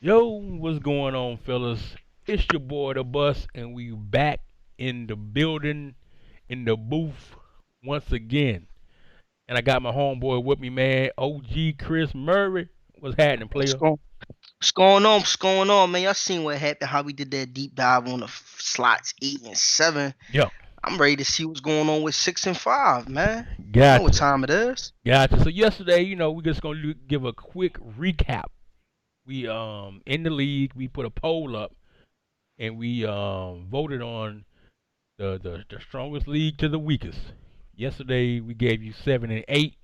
Yo, what's going on, fellas? It's your boy, the Bus, and we back in the building, in the booth, once again. And I got my homeboy with me, man, OG Chris Murray. What's happening, What's player? going What's going on? What's going on, man? Y'all seen what happened? How we did that deep dive on the slots 8 and 7. Yo, I'm ready to see what's going on with 6 and 5, man. You know what gotcha, time it is? gotcha. So yesterday, we just gonna give a quick recap. We in the league, we put a poll up, and we voted on the strongest league to the weakest. Yesterday, we gave you 7 and 8.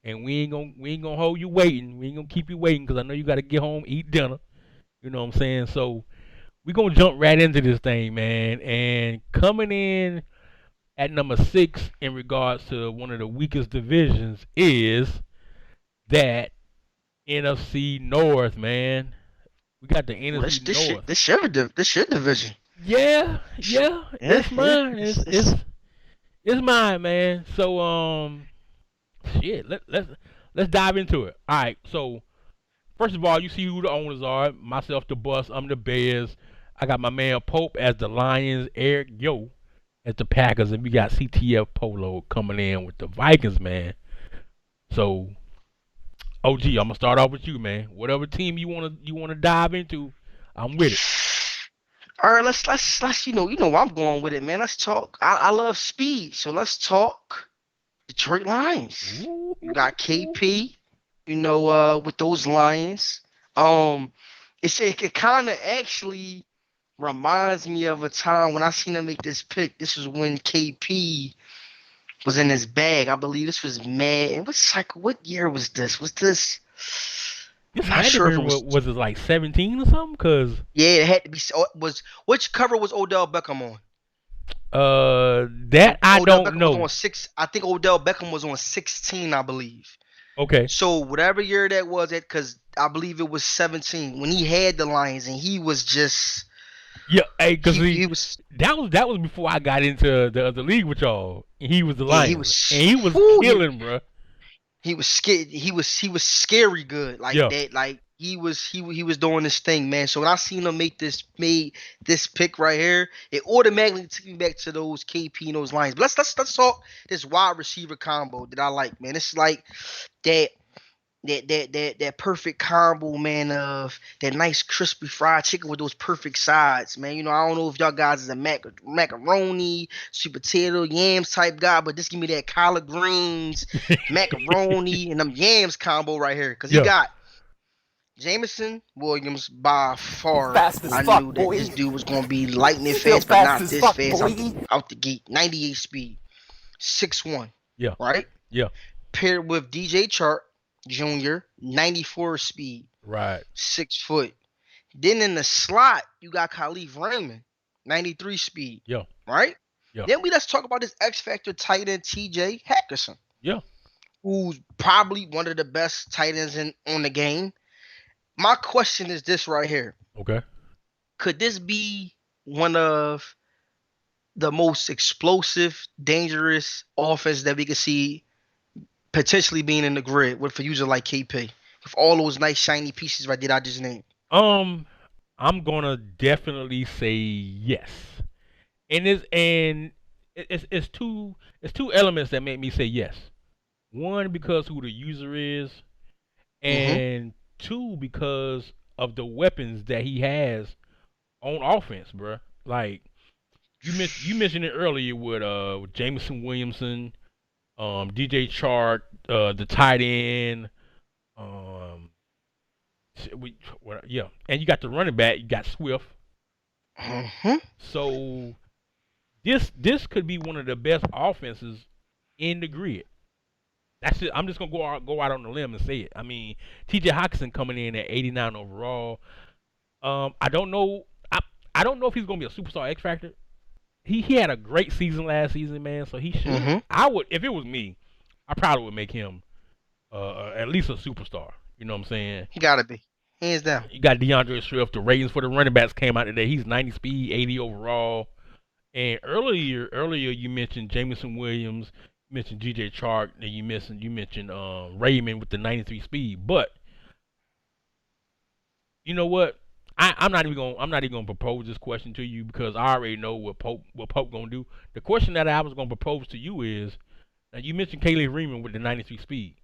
And we ain't gonna hold you waiting. We ain't gonna keep you waiting because I know you gotta get home, eat dinner. You know what I'm saying? So we gonna jump right into this thing, man. And coming in at number 6 in regards to one of the weakest divisions is that NFC North, man. We got the Well, this NFC this shit North. this your division. Yeah, Sh- yeah, Yeah, it's yeah. mine. It's mine, man. So shit. Let's dive into it. All right. So first of all, you see who the owners are. Myself, the Bus. I'm the Bears. I got my man Pope as the Lions. Eric Yo as the Packers, and we got CTF Polo coming in with the Vikings, man. So, OG, I'm gonna start off with you, man. Whatever team you wanna dive into, I'm with it. All right, let's you know where I'm going with it, man. Let's talk. I love speed, so let's talk Detroit Lions. Ooh. You got KP, with those Lions. Um, it kind of actually reminds me of a time when I seen him make this pick. This was when KP was in his bag. I believe this was Mad. And what year was this? Was this? This I'm not had to sure be if it what was. was it like 17 or something? Cause Yeah, it had to be. Was which cover was Odell Beckham on? that I Odell don't Beckham was know. on six. I think Odell Beckham was on 16. I believe. Okay. So whatever year that was, because I believe it was 17 when he had the Lions and he was just Yeah, hey, cause he was that was before I got into the other league with y'all. And he was the yeah he Lions, and was he was whew, killing, bro. he was scared. He was scary good like Yeah, that. Like he was doing this thing, man. So when I seen him made this pick right here, it automatically took me back to those KP and those lines. But let's talk this wide receiver combo that I like, man. It's like that. That perfect combo, man, of that nice crispy fried chicken with those perfect sides, man. I don't know if y'all guys is a macaroni, sweet potato, yams type guy, but just give me that collard greens, macaroni, and them yams combo right here. Cause he yeah, got Jameson Williams by You far. fast as I fuck, knew that boy. this dude was gonna be lightning Still fast, but fast not as this fuck, fast out the boy. out the gate. 98 speed, 6'1", yeah, right? yeah. Paired with DJ Chart Jr., 94 speed. Right. 6 foot. Then in the slot, you got Khalif Raymond, 93 speed, Yeah, right? yeah, Then let's talk about this X Factor tight end TJ Hackerson, yeah. who's probably one of the best tight ends on the game. My question is this right here. Okay. Could this be one of the most explosive, dangerous offense that we could see potentially being in the grid with a user like KP? With all those nice shiny pieces right there I just named. Um, I'm gonna definitely say yes. And it's two elements that make me say yes. One, because who the user is, Mm-hmm. and two, because of the weapons that he has on offense, bro. Like you mentioned it earlier with Jameson Williamson, DJ Chark, the tight end, um, yeah, and you got the running back. You got Swift. Mm-hmm. So this could be one of the best offenses in the grid. That's it. I'm just gonna go out on the limb and say it. I mean, T.J. Hawkinson coming in at 89 overall. I don't know. I don't know if he's gonna be a superstar X factor. he had a great season last season, man. So he should. Mm-hmm. I would, if it was me, I probably would make him at least a superstar. You know what I'm saying? He gotta be. Hands down. You got DeAndre Swift. The ratings for the running backs came out today. He's 90 speed, 80 overall. And earlier you mentioned Jameson Williams, you mentioned G.J. Chark, and you mentioned Raymond with the 93 speed. But you know what? I'm not even gonna propose this question to you because I already know what Pope gonna do. The question that I was gonna propose to you is, now you mentioned Kaylee Freeman with the 93 speed.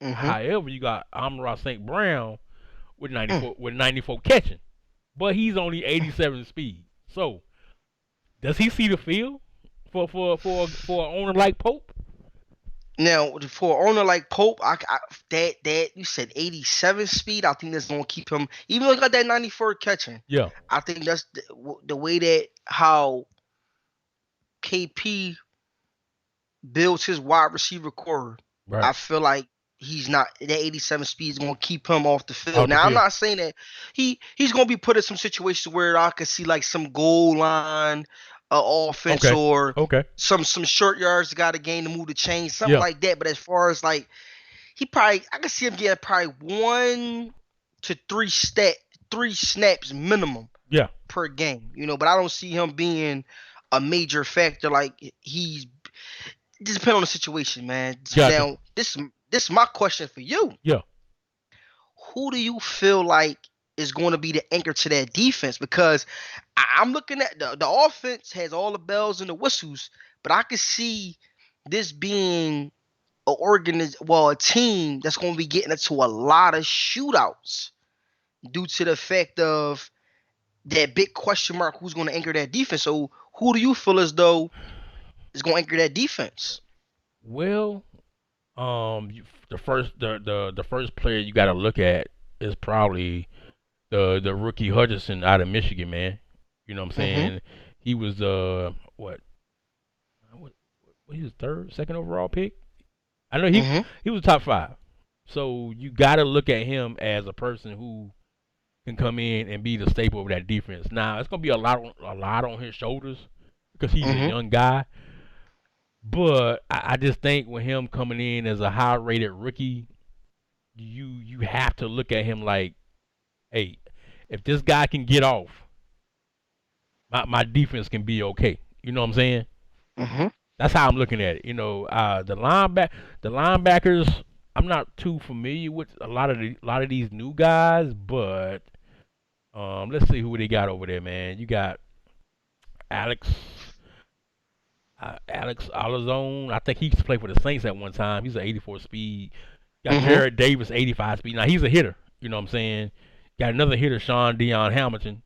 Mm-hmm. However, you got Amon-Ra St. Brown with Mm. 94 catching, but he's only 87 speed. So does he see the field for an owner like Pope? Now, for an owner like Pope, that you said 87 speed. I think that's gonna keep him. Even though he got that 94 catching, Yeah, I think that's the way that how KP builds his wide receiver core. right. I feel like he's not that 87 speed is gonna keep him off the field. Out the Now, I'm field. not saying that he's gonna be put in some situations where I could see like some goal line offense Okay. or Okay. some short yards got to gain to move the chain, something Yeah. like that. But as far as like I could see him getting probably 1 to 3 snaps minimum Yeah. per game, but I don't see him being a major factor. Like he's it just depends on the situation, man. Gotcha. Now, this is my question for you. Yeah. Who do you feel like is going to be the anchor to that defense? Because I'm looking at the offense has all the bells and the whistles, but I could see this being a team that's going to be getting into a lot of shootouts due to the fact of that big question mark who's going to anchor that defense. So who do you feel as though is going to anchor that defense? Well, the first player you got to look at is probably the rookie Hutchinson out of Michigan, man. You know what I'm Mm-hmm. saying? He was what he was third, second overall pick. I know he Mm-hmm. he was top five. So you got to look at him as a person who can come in and be the staple of that defense. Now it's gonna be a lot on his shoulders because he's a Mm-hmm. young guy. But I just think with him coming in as a high rated rookie, you have to look at him like, hey, if this guy can get off, my defense can be okay. You know what I'm saying? Mm-hmm. That's how I'm looking at it. The linebackers, I'm not too familiar with a lot of these new guys, but let's see who they got over there, man. You got Alex Alex Alazone. I think he used to play for the Saints at one time. He's an 84 speed. Got Mm-hmm. Jared Davis, 85 speed. Now he's a hitter. You know what I'm saying? Got another hitter, Sean Dion Hamilton.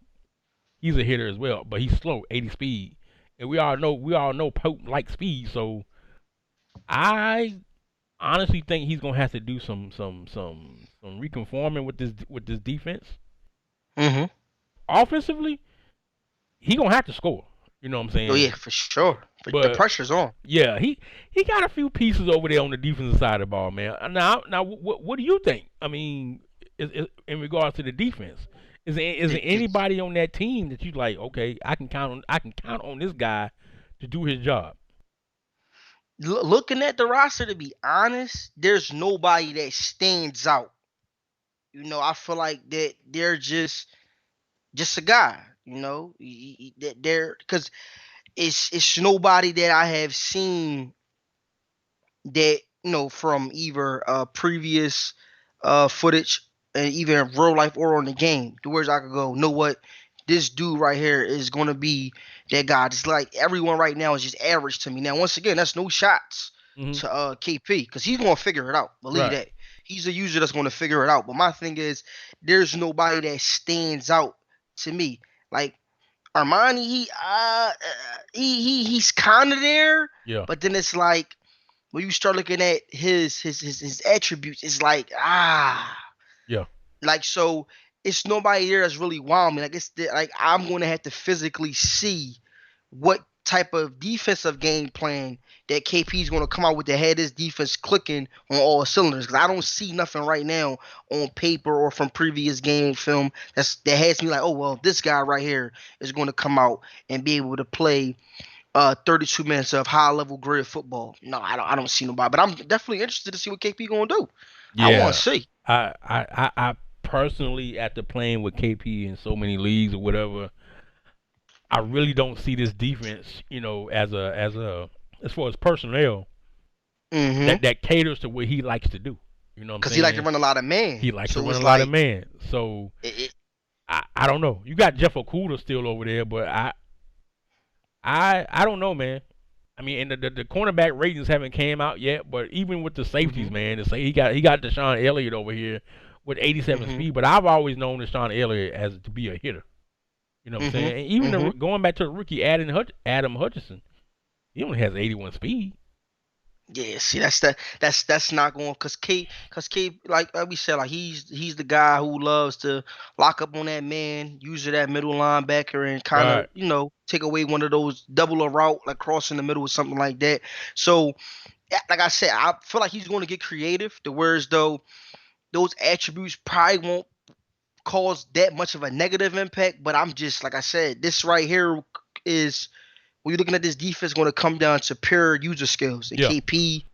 He's a hitter as well, but he's slow, 80 speed. And we all know Pope likes speed, so I honestly think he's gonna have to do some reconforming with this defense. Mm-hmm. Offensively, he gonna have to score. You know what I'm Oh saying? yeah, for sure. But the But pressure's on. yeah, he got a few pieces over there on the defensive side of the ball, man. Now, what do you think? I mean, in regards to the defense, is there It's anybody on that team that you like? Okay, I can count on this guy to do his job. looking at the roster. To be honest, there's nobody that stands out. I feel like that they're just a guy. That they're because it's nobody that I have seen that from either previous footage and even real life or on the game. The words I could go, know what, this dude right here is gonna be that guy. Just like everyone right now is just average to me. Now, once again, that's no shots Hmm. to KP because he's gonna figure it out. Believe Right. that. He's a user that's gonna figure it out. But my thing is, there's nobody that stands out to me. Like Armani, he's kind of there, Yeah. but then it's like when you start looking at his attributes, it's Yeah. like so it's nobody there that's really wow me. Like like I'm gonna have to physically see what type of defensive game plan that KP is going to come out with that had this defense clicking on all cylinders. Because I don't see nothing right now on paper or from previous game film that has me like, oh well, this guy right here is going to come out and be able to play 32 minutes of high level grid football. No, I don't see nobody. But I'm definitely interested to see what KP going to do. I want Yeah, to see. I personally, after playing with KP in so many leagues or whatever, I really don't see this defense, as far as personnel Mm-hmm. that caters to what he likes to do. You know what I'm Because he like to saying? run a lot of man. He likes to So run a it's lot of like man. So it, I don't know. You got Jeff Okuda still over there, but I don't know, man. I mean, and the cornerback ratings haven't came out yet, but even with the safeties, mm-hmm, man, to say he got Deshaun Elliott over here with 87 mm-hmm, speed, but I've always known Deshaun Elliott as to be a hitter. You know what I'm mm-hmm, saying? And even mm-hmm. going back to the rookie Adam Hutchinson, he only has 81 speed. Yeah, see that's not going cause K like we said, like he's the guy who loves to lock up on that man, use that middle linebacker and kind of Right. take away one of those double a route like crossing the middle or something like that. So like I said, I feel like he's going to get creative. The words though, those attributes probably won't cause that much of a negative impact. But I'm just like I said, this right here is when you're looking at this defense going to come down to pure user skills and Yeah. KP.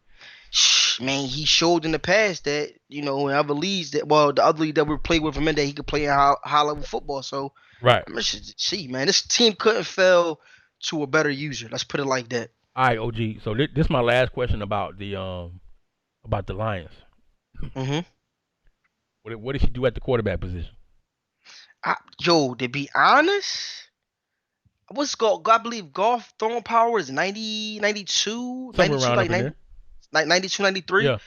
Man, he showed in the past that in other leagues that the other league that we played with him in that he could play in high level football. So Right. I'm gonna see, man, this team couldn't fail to a better user. Let's put it like that. All right, OG. So this is my last question about the Lions. hmm What did she do at the quarterback position? Yo, to be honest, what's I believe golf throwing power is 90, 92, Somewhere 92, around like up in 90, there. like 92, 93. Yeah.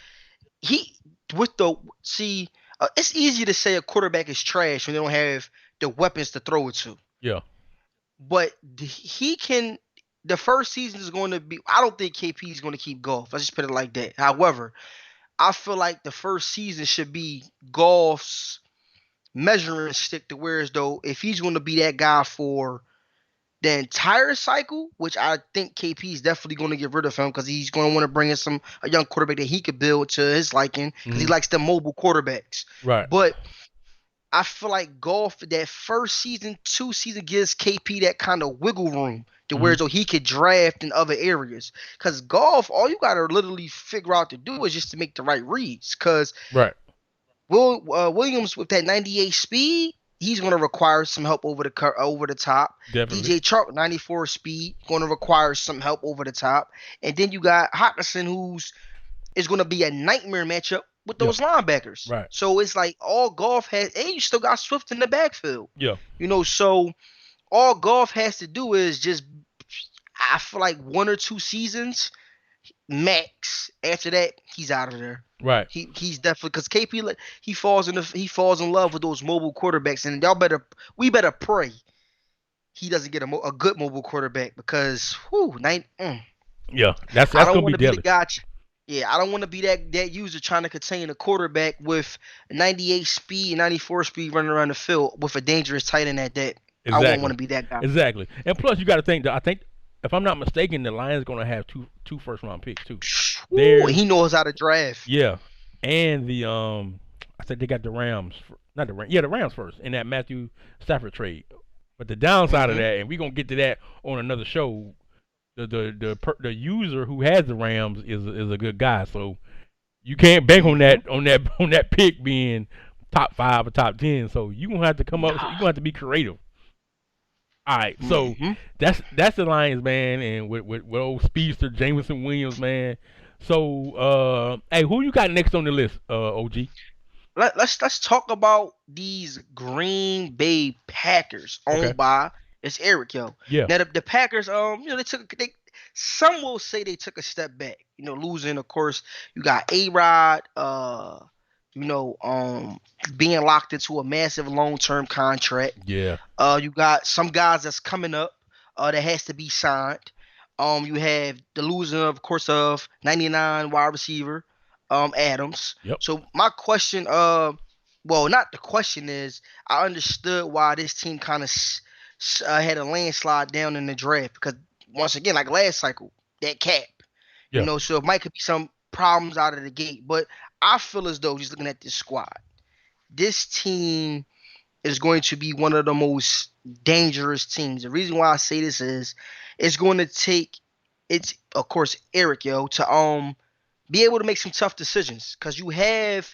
He with the see, it's easy to say a quarterback is trash when they don't have the weapons to throw it to. Yeah. But he can. The first season is going to be. I don't think KP is going to keep golf. Let's just put it like that. However, I feel like the first season should be golf's measuring stick to where as though if he's going to be that guy for the entire cycle, which I think KP is definitely going to get rid of him because he's going to want to bring in a young quarterback that he could build to his liking because he Hmm. likes the mobile quarterbacks. Right. But I feel like golf that first season, 2 season gives KP that kind of wiggle room to Hmm. where so he could draft in other areas. Because golf, all you gotta literally figure out to do is just to make the right reads. Because Right. Williams with that 98 speed, he's gonna require some help over the top. Definitely. DJ Chark 94 speed gonna require some help over the top, and then you got Hawkinson who's is going to be a nightmare matchup with Yeah. those linebackers. Right. So it's like all golf has, and you still got Swift in the backfield. Yeah. So all golf has to do is just, I feel like 1 or 2 seasons max. After that, he's out of there. Right. He's definitely because KP he falls in love with those mobile quarterbacks, and we better pray he doesn't get a good mobile quarterback because Yeah. That's I that's don't gonna want be to be the deadly. guy. Yeah, I don't want to be that user trying to contain a quarterback with 98 speed and 94 speed running around the field with a dangerous tight end at that. I won't want Exactly. to be that guy. Exactly. And plus, you got to think that I think, if I'm not mistaken, the Lions gonna have two first round picks too. Ooh, There's he knows how to draft. Yeah, and I said they got the Rams, not the Rams, yeah, the Rams first in that Matthew Stafford trade. But the downside of hmm that, and we're gonna get to that on another show. The user who has the Rams is a good guy, so you can't bank on hmm that pick being top 5 or top 10. So you gonna have to come up. You Nah. gonna have to be creative. All right, so hmm that's the Lions, man, and with old speedster Jameson Williams, man. So, hey, who you got next on the list, OG? Let's talk about these Green Bay Packers Okay, owned by it's Eric, yo. yeah, Now the Packers, some will say they took a step back, losing, of course, you got A-Rod, you know, um, being locked into a massive long-term contract. yeah, You got some guys that's coming up, that has to be signed. You have the losing, of course, of 99 wide receiver, Adams. yep, So my question, well, not the question is, I understood why this team kind of had a landslide down in the draft because once again, like last cycle, that cap. Yeah. So it might could be some problems out of the gate. But I feel as though just looking at this squad, this team is going to be one of the most dangerous teams. The reason why I say this is it's going to take it's of course Eric to be able to make some tough decisions because you have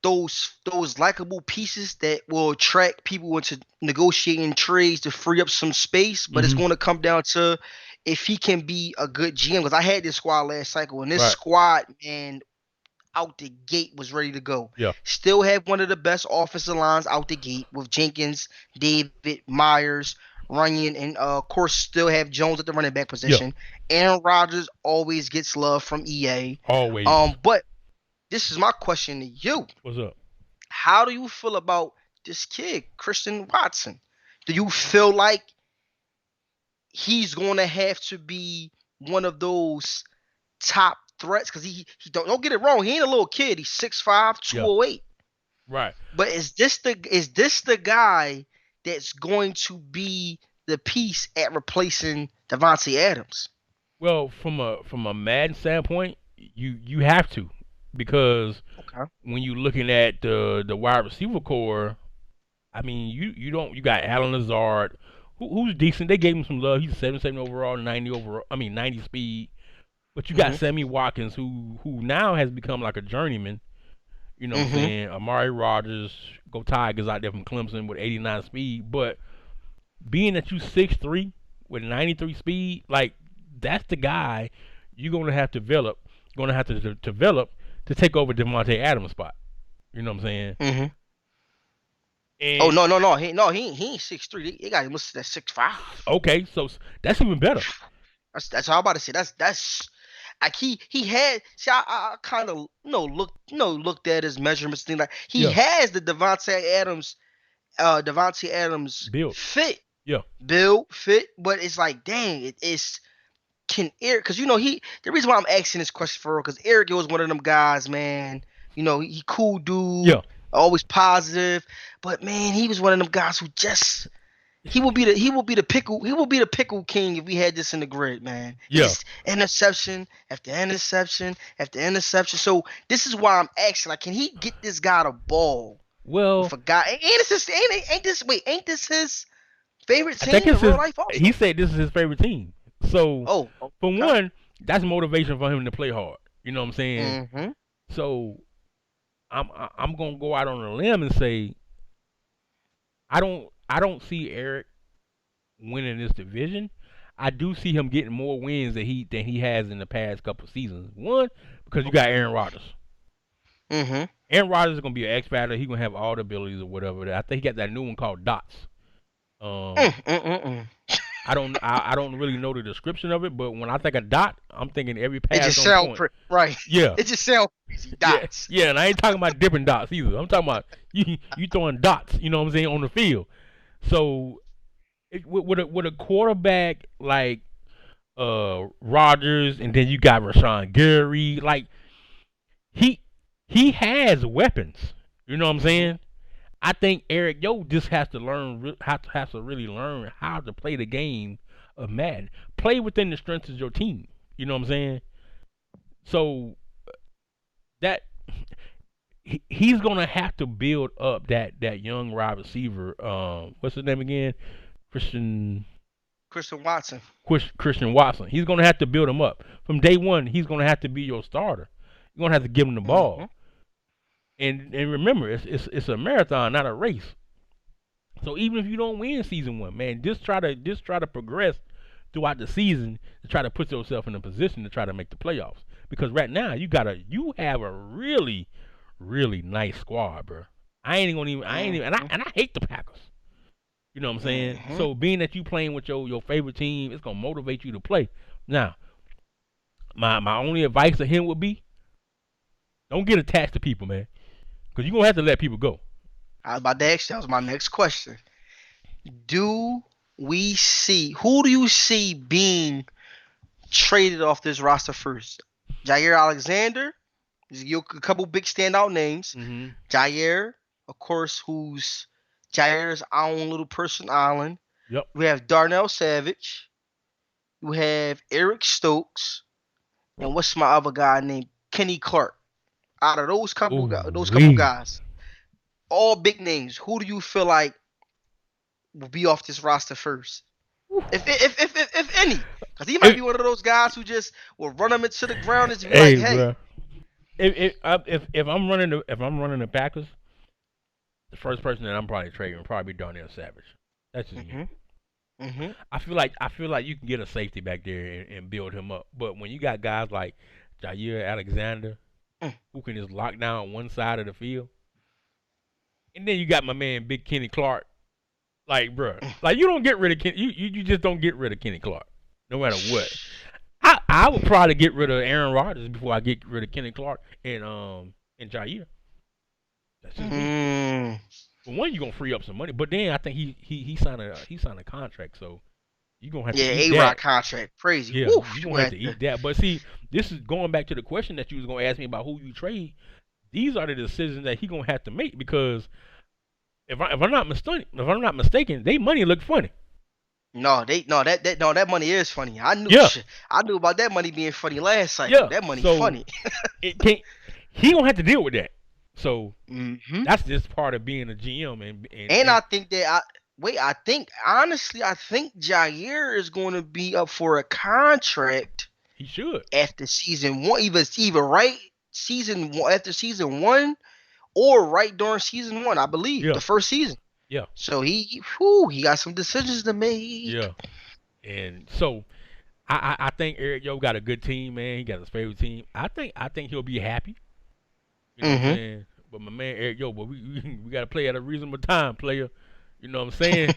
those likable pieces that will attract people into negotiating trades to free up some space, but it's Mm-hmm. going to come down to if he can be a good GM. Because I had this squad last cycle, and this Right. squad, man, out the gate was ready to go. Yeah. Still have one of the best offensive lines out the gate with Jenkins, David, Myers, Runyon, and of course still have Jones at the running back Yeah. position. Aaron Rodgers always gets love from EA. Always. But this is my question to you. What's up? How do you feel about this kid, Christian Watson? Do you feel like he's going to have to be one of those top threats? Because he don't get it wrong. He ain't a little kid. He's 6'5", Yeah. 208. Right. But is this the guy that's going to be the piece at replacing Devontae Adams? Well, from a Madden standpoint, you have to, because Okay. when you're looking at the wide receiver core, I mean, you got Alan Lazard, who's decent. They gave him some love. He's 77 overall, 90 overall. I mean, 90 speed. But you got Sammy Watkins, who now has become like a journeyman. You know what I'm saying? Amari Rogers, go Tigers out there from Clemson with 89 speed. But being that you 6'3" with 93 speed, like that's the guy you're gonna have to develop. Gonna have to develop to take over Devontae Adams' spot. You know what I'm saying? Mm-hmm. And Oh he ain't 6'3". They got him listed at 6'5". okay, so that's even better. That's how I'm about to say. That's like he had. See, I kind of looked at his measurements thing like he Yeah. has the Devontae Adams Build. fit. Yeah. Build fit, but it's like dang, it's can Eric because the reason why I'm asking this question for because Eric was one of them guys, man. He cool dude, Yeah. always positive, but man, he was one of them guys who just he will be the pickle king if we had this in the grid, man. Yeah. Just interception after interception after interception. So this is why I'm asking, like, can he get this guy the ball? Well, With a guy, ain't this his favorite I team think in it's real his. life? Also, He said this is his favorite team. So oh, for okay. one, that's motivation for him to play hard. You know what I'm saying? Mm-hmm. So I'm gonna go out on a limb and say I don't see Eric winning this division. I do see him getting more wins than he has in the past couple of seasons. One, because you got Aaron Rodgers. Mm-hmm. Aaron Rodgers is gonna be an X factor. He's gonna have all the abilities or whatever. I think he got that new one called Dots. I don't really know the description of it, but when I think of dot, I'm thinking every pass It just on sounds point. right. Yeah. It just sounds crazy. Dots. Yeah, and I ain't talking about dipping dots either. I'm talking about you throwing dots. You know what I'm saying, on the field. So with a quarterback like Rodgers, and then you got Rashawn Gary, like he has weapons. You know what I'm saying? I think Eric just has to really learn how to play the game of Madden. Play within the strengths of your team. You know what I'm saying? So that he's gonna have to build up that young wide receiver. What's his name again? Christian Watson. Christian Watson. He's gonna have to build him up from day one. He's gonna have to be your starter. You're gonna have to give him the ball. Mm-hmm. And remember, it's a marathon, not a race. So even if you don't win season one, man, just try to progress throughout the season to try to put yourself in a position to try to make the playoffs. Because right now you have a really, really nice squad, bro. I ain't even, and I hate the Packers. You know what I'm saying? Mm-hmm. So being that you playing with your favorite team, it's gonna motivate you to play. Now, my only advice to him would be, don't get attached to people, man. Because you're going to have to let people go. I was about to ask you. That was my next question. Who do you see being traded off this roster first? Jair Alexander. A couple big standout names. Mm-hmm. Jair, of course, who's Jair's own little person island. Yep. We have Darnell Savage. You have Eric Stokes, and what's my other guy named Kenny Clark. Out of Ooh those couple wee. guys, all big names. Who do you feel like will be off this roster first, if any? Because he might If, be one of those guys who just will run them into the ground and just be like, hey, "Hey." bro. If I'm running the Packers, the first person that I'm probably trading will probably be Darnell Savage. That's just me. Mhm. Mhm. I feel like you can get a safety back there and build him up. But when you got guys like Jair Alexander Mm. who can just lock down one side of the field, and then you got my man Big Kenny Clark. Like, bruh, Mm. like you don't get rid of you just don't get rid of Kenny Clark, no matter what. I would probably get rid of Aaron Rodgers before I get rid of Kenny Clark and Jair. That's just me. Mm. For one, you're gonna free up some money, but then I think he signed a contract, so you're gonna have to Yeah, eat A-Rod that. contract, crazy. Yeah, Woo. you're You gonna have had to to. eat that. But see, this is going back to the question that you was gonna ask me about who you trade. These are the decisions that he gonna have to make because if I'm not mistaken, they money look funny. No, that money is funny. Yeah, I knew about that money being funny last cycle. yeah. That money So funny. it can't. He gonna have to deal with that. So Mhm. that's just part of being a GM And and I think that I think honestly, I think Jair is going to be up for a contract he should. after season one, either right season one after season one or right during season one. I believe Yeah, the first season. yeah, So he got some decisions to make. yeah. And so I think Eric Yo got a good team, man. He got his favorite team. I think he'll be happy. You know what I'm Mm-hmm. saying? But my man Eric Yo, but we gotta play at a reasonable time, player. You know what I'm saying?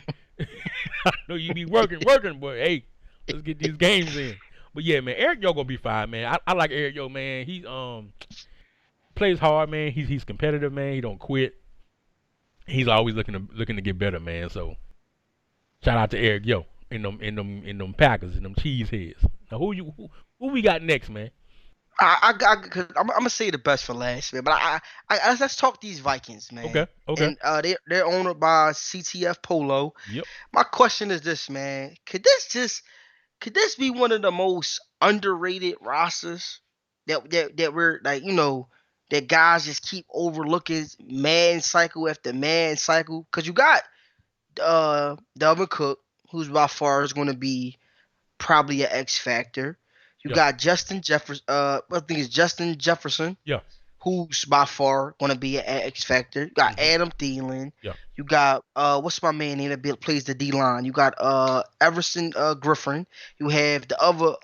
I know you be working, but hey, let's get these games in. But yeah, man, Eric Yo gonna be fine, man. I like Eric Yo, man. He plays hard, man. He's competitive, man. He don't quit. He's always looking to get better, man. So shout out to Eric Yo in them Packers and them cheeseheads. Now who we got next, man? Cause I'm gonna say the best for last, man. But let's talk these Vikings, man. Okay, okay. And they're owned by CTF Polo. Yep. My question is this, man. Could this be one of the most underrated rosters that we're like, that guys just keep overlooking man cycle after man cycle? Cause you got Delvin Cook, who's by far is gonna be probably an X factor. You Yeah. got Justin Jefferson. I think it's Justin Jefferson, Yeah. who's by far going to be an X factor. You got Mhm. Adam Thielen. Yeah. You got what's my man name that plays the D line? You got Everson Griffin. You have the other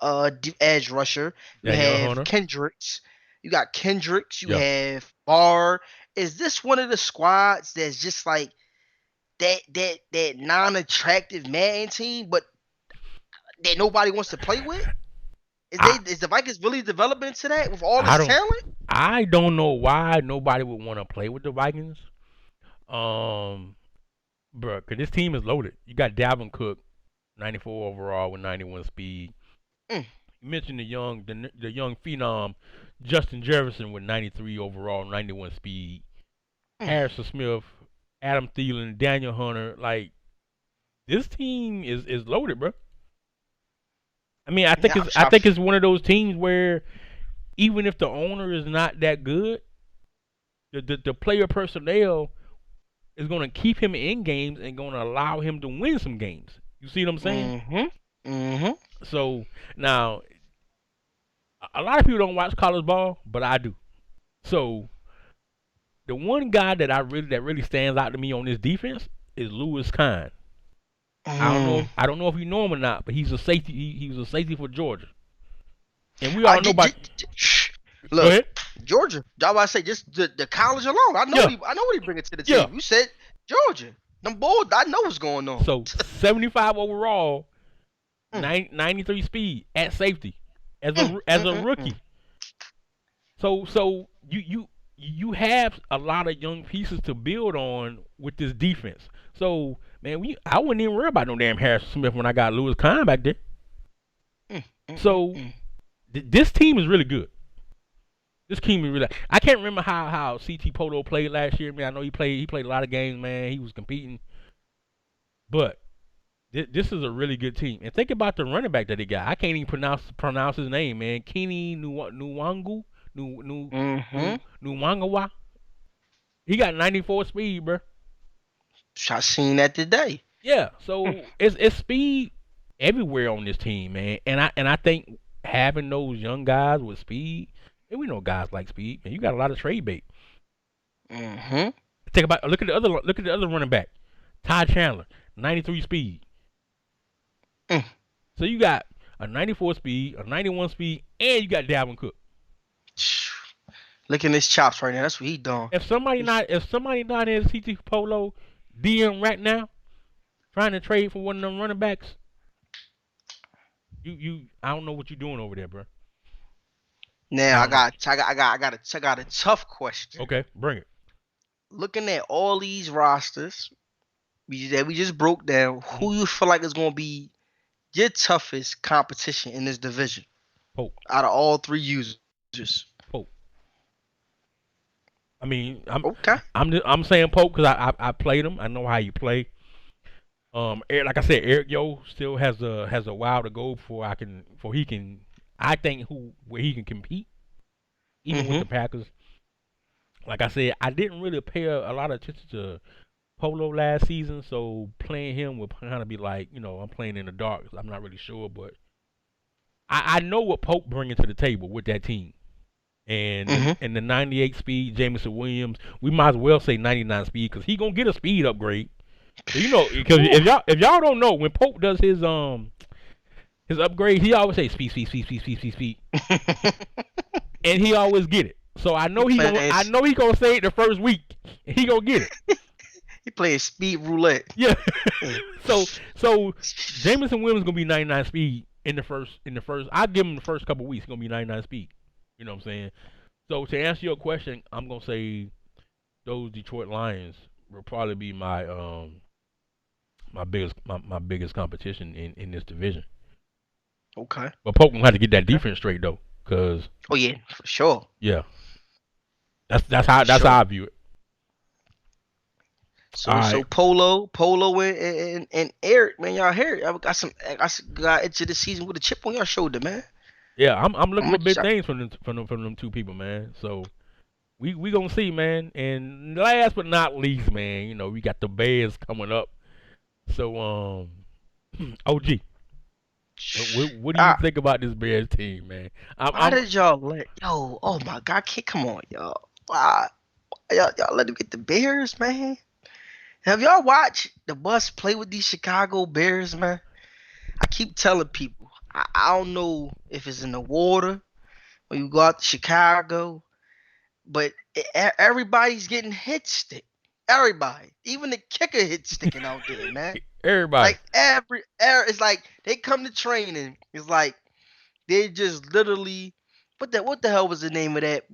edge rusher. You Danielle have Hunter. Kendricks. You got Kendricks. You Yeah. have Barr. Is this one of the squads that's just like that non-attractive man team, but that nobody wants to play with? I Is the Vikings really developing into that with all I this don't talent? I don't know why nobody would want to play with the Vikings. Um, bro, cause this team is loaded. You got Dalvin Cook, 94 overall with 91 speed. Mm, You mentioned the young phenom Justin Jefferson with 93 overall, 91 speed. mm. Harrison Smith, Adam Thielen, Daniel Hunter. Like this team is loaded, bro. I mean, Yeah, I'm I think shocked. it's one of those teams where even if the owner is not that good, the player personnel is going to keep him in games and going to allow him to win some games. You see what I'm saying? Mm-hmm. Mm-hmm. So now a lot of people don't watch college ball, but I do. So the one guy that really stands out to me on this defense is Lewis Kine. Mm. I don't know if you know him or not, but he's a safety. He was a safety for Georgia, and we I all know did, about. shh. Go Look, ahead. Georgia. I about to say just the college alone. Yeah, I know what he bringing to the yeah. table. You said Georgia. Them boys, I know what's going on. So 75 overall, Mm, 93 speed at safety mm, as mm, a mm, mm. rookie. So you have a lot of young pieces to build on with this defense. So man, I wouldn't even worry about no damn Harrison Smith when I got Lewis Kine back there. Mm, mm, mm, So mm. this team is really good. This team is really. I can't remember how CT Polo played last year. Man, I know he played a lot of games. Man, he was competing, but This is a really good team. And think about the running back that they got. I can't even pronounce his name, man. Kenny Nwangu, Nwangawa. He got 94 speed, bro. I seen that today. Yeah, so it's speed everywhere on this team, man. And I think having those young guys with speed, and we know guys like speed, man. You got a lot of trade bait. Mm-hmm. Look at the other running back, Ty Chandler, 93 speed. Mm. So you got a 94 speed, a 91 speed, and you got Dalvin Cook. Look at his chops right now. That's what he doing. If somebody not in CT Polo DM right now, trying to trade for one of them running backs, I don't know what you're doing over there, bro. Now I got a tough question. Okay, bring it. Looking at all these rosters that we just broke down, who you feel like is going to be your toughest competition in this division? Pope. Out of all three users. Pope. I mean, okay. I'm saying Pope because I played him. I know how you play. Like I said, Eric Yo still has a while to go before he can. I think where he can compete, even with the Packers. Like I said, I didn't really pay a lot of attention to Polo last season, so playing him would kind of be like, I'm playing in the dark. I'm not really sure, but I know what Pope bringing to the table with that team. And the 98 speed, Jameson Williams, we might as well say 99 speed because he gonna get a speed upgrade. So, because if y'all don't know, when Pope does his upgrade, he always say speed, and he always get it. So I know he gonna say it the first week, and he gonna get it. He playing speed roulette. Yeah. so Jameson Williams gonna be 99 speed in the first. I'll give him the first couple weeks. He's gonna be 99 speed. You know what I'm saying? So to answer your question, I'm gonna say those Detroit Lions will probably be my my biggest competition in this division. Okay. But Pope gonna have to get that defense straight though, cause oh yeah, for sure. Yeah. That's how I view it. So Polo and Eric, man, y'all hear it. I got into the season with a chip on your shoulder, man. Yeah, I'm looking for big things from them two people, man. So we gonna see, man. And last but not least, man, we got the Bears coming up. So OG, what do you think about this Bears team, man? Why did y'all let oh my God, come on, y'all. Why y'all let them get the Bears, man? Have y'all watched the Bus play with these Chicago Bears, man? I keep telling people, I don't know if it's in the water when you go out to Chicago, but everybody's getting hit stick. Everybody, even the kicker hit sticking out there, man. Everybody, like it's like they come to training. It's like they just literally. What the hell was the name of that?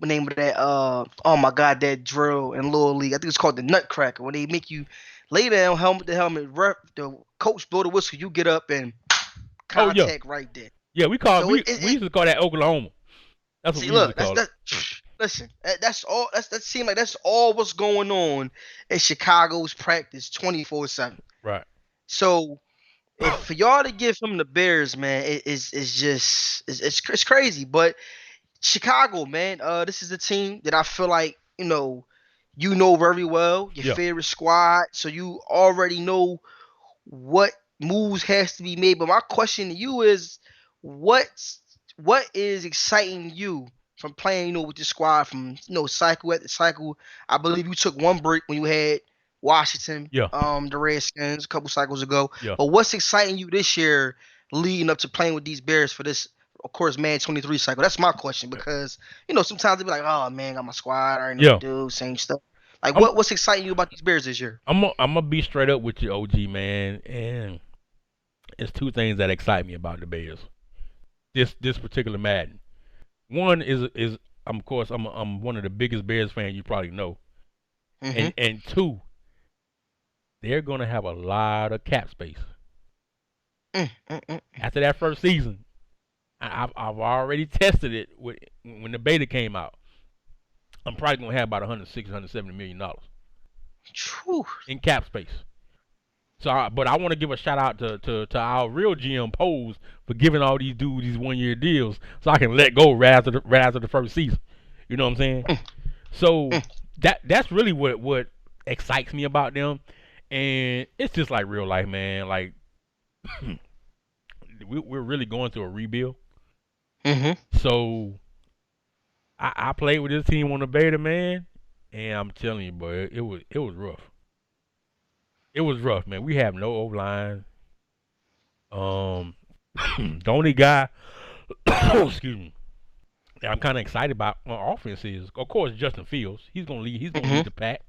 Oh my God, that drill in Little League. I think it's called the Nutcracker. When they make you lay down, helmet to helmet, the coach blow the whistle, you get up and contact right there. Yeah, we used to call that Oklahoma. That's what we used to call it. Listen, that's all. That seems like that's all what's going on in Chicago's practice 24/7. Right. So, for y'all to give him the Bears, man, it's crazy. But Chicago, man, this is a team that I feel like you know very well. Your favorite squad, so you already know what moves has to be made. But my question to you is, what is exciting you from playing, with the squad from cycle at cycle? I believe you took one break when you had Washington, the Redskins a couple cycles ago. Yeah. But what's exciting you this year leading up to playing with these Bears for this, of course, man, 23 cycle? That's my question because, sometimes they be like, oh, man, got my squad. I already know what to do, same stuff. Like, what's exciting you about these Bears this year? I'm going to be straight up with you, OG, man. And it's two things that excite me about the Bears. This particular Madden. One is of course, I'm one of the biggest Bears fans you probably know. And two, they're going to have a lot of cap space. After that first season, I've already tested it when the beta came out. I'm probably going to have about $160, $170 million in cap space. But I want to give a shout out to our real GM Pose for giving all these dudes these 1 year deals, so I can let go right after the first season. You know what I'm saying? Mm, So mm. that's really what excites me about them, and it's just like real life, man. Like we're really going through a rebuild. Mhm. So I played with this team on the beta, man, and I'm telling you, boy, it was rough. It was rough, man. We have no O line. Um, the only guy, excuse me, that I'm kind of excited about on offense is, of course, Justin Fields. He's gonna lead. He's gonna lead Mhm. the pack.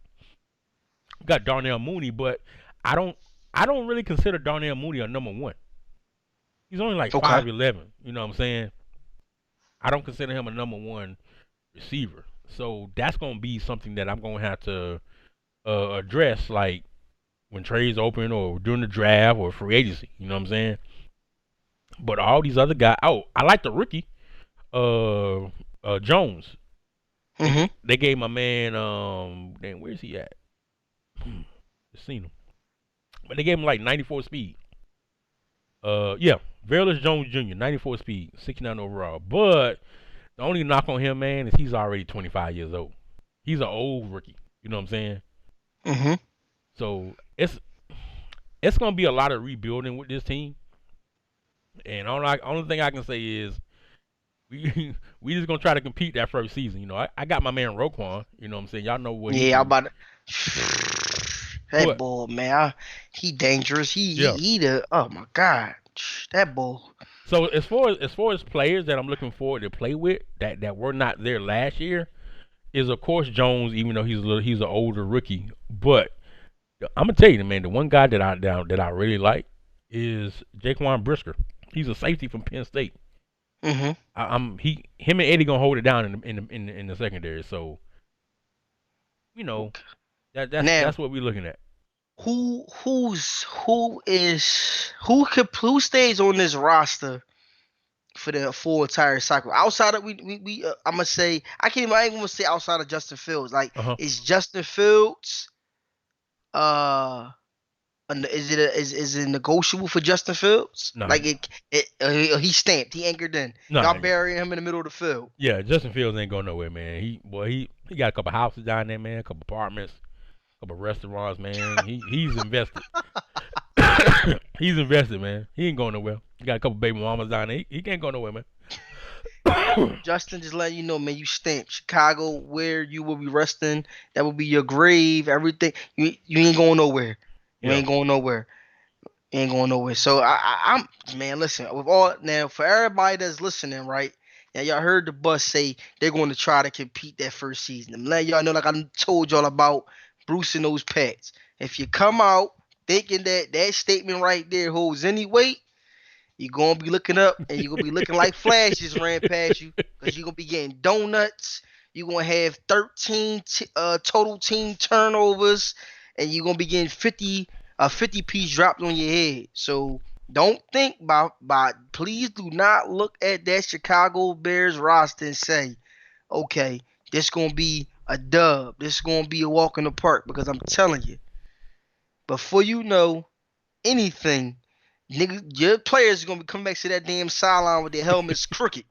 We got Darnell Mooney, but I don't I don't really consider Darnell Mooney a number one. He's only like Okay. 5'11". You know what I'm saying? I don't consider him a number one receiver. So that's gonna be something that I'm gonna have to address, like when trades open or during the draft or free agency. You know what I'm saying? But all these other guys. Oh, I like the rookie, Jones. Mhm. They gave my man damn, where's he at? Just seen him, but they gave him like 94 speed. Yeah, Verlis Jones Jr. 94 speed, 69 overall. But the only knock on him, man, is he's already 25 years old. He's an old rookie. You know what I'm saying? Mhm. So it's gonna be a lot of rebuilding with this team. And only thing I can say is we we just gonna try to compete that first season. You know, I got my man Roquan. You know what I'm saying? Y'all know what he Yeah, I do. about to, that But bull, man. He dangerous. yeah. He the oh my god, that bull. So as far as players that I'm looking forward to play with that were not there last year is of course Jones, even though he's an older rookie. But I'm gonna tell you, man, the one guy that I really like is Jaquan Brisker. He's a safety from Penn State. Mhm. Him and Eddie gonna hold it down in the secondary. So you know Now, that's what we're looking at. who stays on this roster for the full entire cycle outside of we I'm gonna say I ain't gonna say outside of Justin Fields. Like, Uh huh. is Justin Fields uh is it negotiable for Justin Fields? Nah, Like he's stamped, he anchored in. nah. Y'all burying him in the middle of the field. Yeah, Justin Fields ain't going nowhere, man. He got a couple houses down there, man. A couple apartments, a couple restaurants, man. He's invested. He's invested, man. He ain't going nowhere. He got a couple baby mamas down there. He can't go nowhere, man. Justin, just letting you know, man, you stamped. Chicago, where you will be resting, that will be your grave. Everything. You ain't going nowhere. You Yeah. ain't going nowhere. You ain't going nowhere. So I'm man. Listen, with all now for everybody that's listening, right now, y'all heard the bus say they're going to try to compete that first season. I'm letting y'all know, like I told y'all about Bruce and those pets. If you come out thinking that statement right there holds any weight, you're gonna be looking up and you're gonna be looking like Flash just ran past you because you're gonna be getting donuts. You're gonna have 13 total team turnovers, and you're gonna be getting 50 piece dropped on your head. So don't think by please do not look at that Chicago Bears roster and say, okay, this gonna be a dub. This is gonna be a walk in the park, because I'm telling you, before you know anything, nigga, your players are gonna be coming back to that damn sideline with their helmets crooked.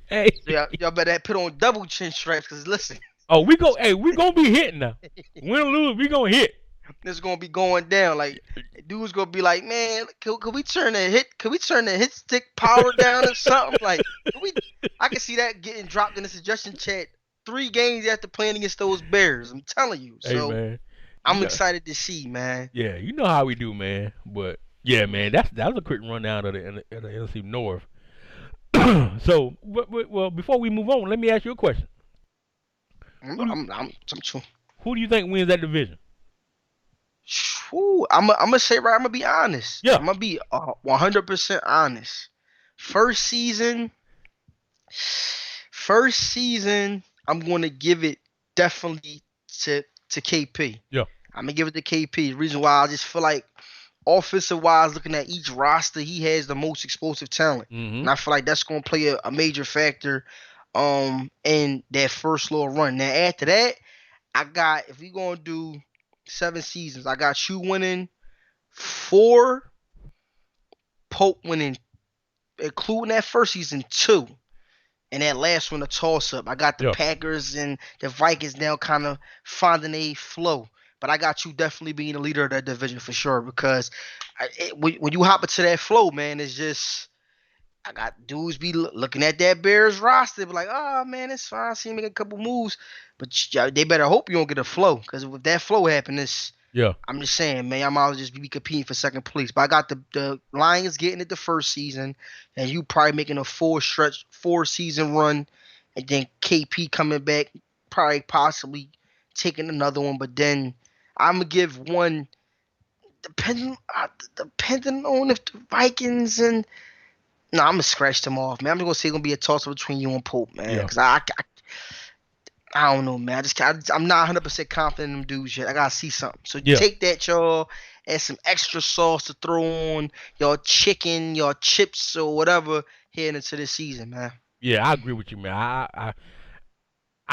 Hey. So y'all better put on double chin straps, because listen, Oh, we go. Hey, we gonna be hitting now. Win or lose, we gonna hit. this is gonna be going down. Like, dude's gonna be like, man, could we turn the hit? Could we turn the hit stick power down or something? Like, I can see that getting dropped in the suggestion chat 3 games after playing against those Bears. I'm telling you. Hey, So man. You I'm know. excited to see, man. Yeah, you know how we do, man. But yeah, man, that was a quick rundown of the NFC North. So, well, before we move on, let me ask you a question. I'm Who do I'm I'm, I'm, who do you think wins that division? I'm gonna say right. I'm gonna be honest. Yeah. I'm gonna be 100% honest. First season, first season, I'm gonna give it definitely to KP. Yeah. I'm gonna give it to KP. The reason why, I just feel like offensive wise, looking at each roster, he has the most explosive talent, Mm-hmm. and I feel like that's gonna play a major factor, in that first little run. Now after that, I got, if we gonna do 7 seasons, I got you winning 4, Pope winning, including that first season, 2. And that last one, a toss up. I got the Yeah. Packers and the Vikings now kind of finding a flow. But I got you definitely being the leader of that division for sure because when you hop into that flow, man, it's just I got dudes be looking at that Bears roster, be like, oh man, it's fine. I see him make a couple moves, but they better hope you don't get a flow because if that flow happens, Yeah. I'm just saying, man, I might as well just be competing for second place. But I got the Lions getting it the first season, and you probably making a 4 season run, and then KP coming back, probably possibly taking another one. But then I'm gonna give one depending on if the Vikings and no, I'm gonna scratch them off, man. I'm just gonna say it's gonna be a toss up between you and Pope, man, Yeah. because I don't know, man. I'm not 100% confident in them dudes yet. I gotta see something. So Yeah. take that, y'all, and some extra sauce to throw on your chicken, your chips, or whatever heading into this season, man. Yeah, I agree with you, man. I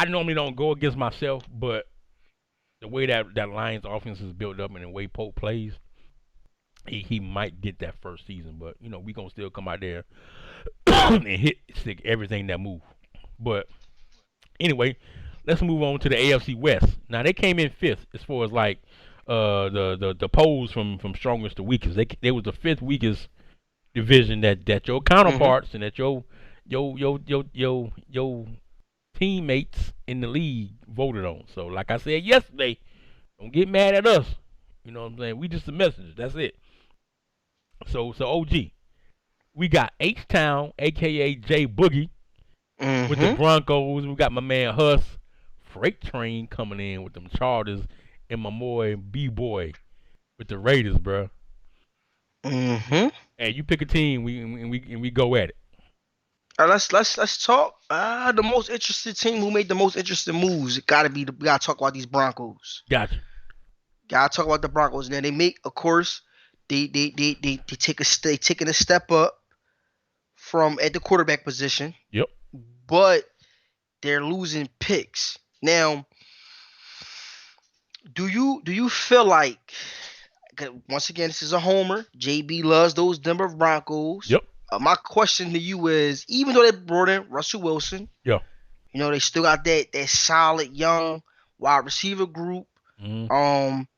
normally don't go against myself, but the way that Lions offense is built up and the way Pope plays, he might get that first season. But we gonna still come out there and stick everything that move. But anyway, let's move on to the AFC West. Now they came in fifth as far as like the polls from strongest to weakest. They was the fifth weakest division that your Mm-hmm. counterparts and that your teammates in the league voted on. So like I said yesterday, don't get mad at us. You know what I'm saying? We just the messengers. That's it. So OG, we got H Town, aka J Boogie, with the Mm-hmm. Broncos. We got my man Huss, Freight Train coming in with them Chargers, and my boy B Boy with the Raiders, bro. Mm-hmm. Hey, you pick a team, we go at it. Let's talk. The most interesting team who made the most interesting moves. We gotta talk about these Broncos. Gotcha. Gotta talk about the Broncos. Now they make, of course, they take they taking a step up from at the quarterback position, Yep. but they're losing picks. Now, do you feel like, 'cause once again, this is a homer. JB loves those Denver Broncos. Yep. My question to you is, even though they brought in Russell Wilson, Yeah. they still got that solid young wide receiver group. Mm-hmm. Um,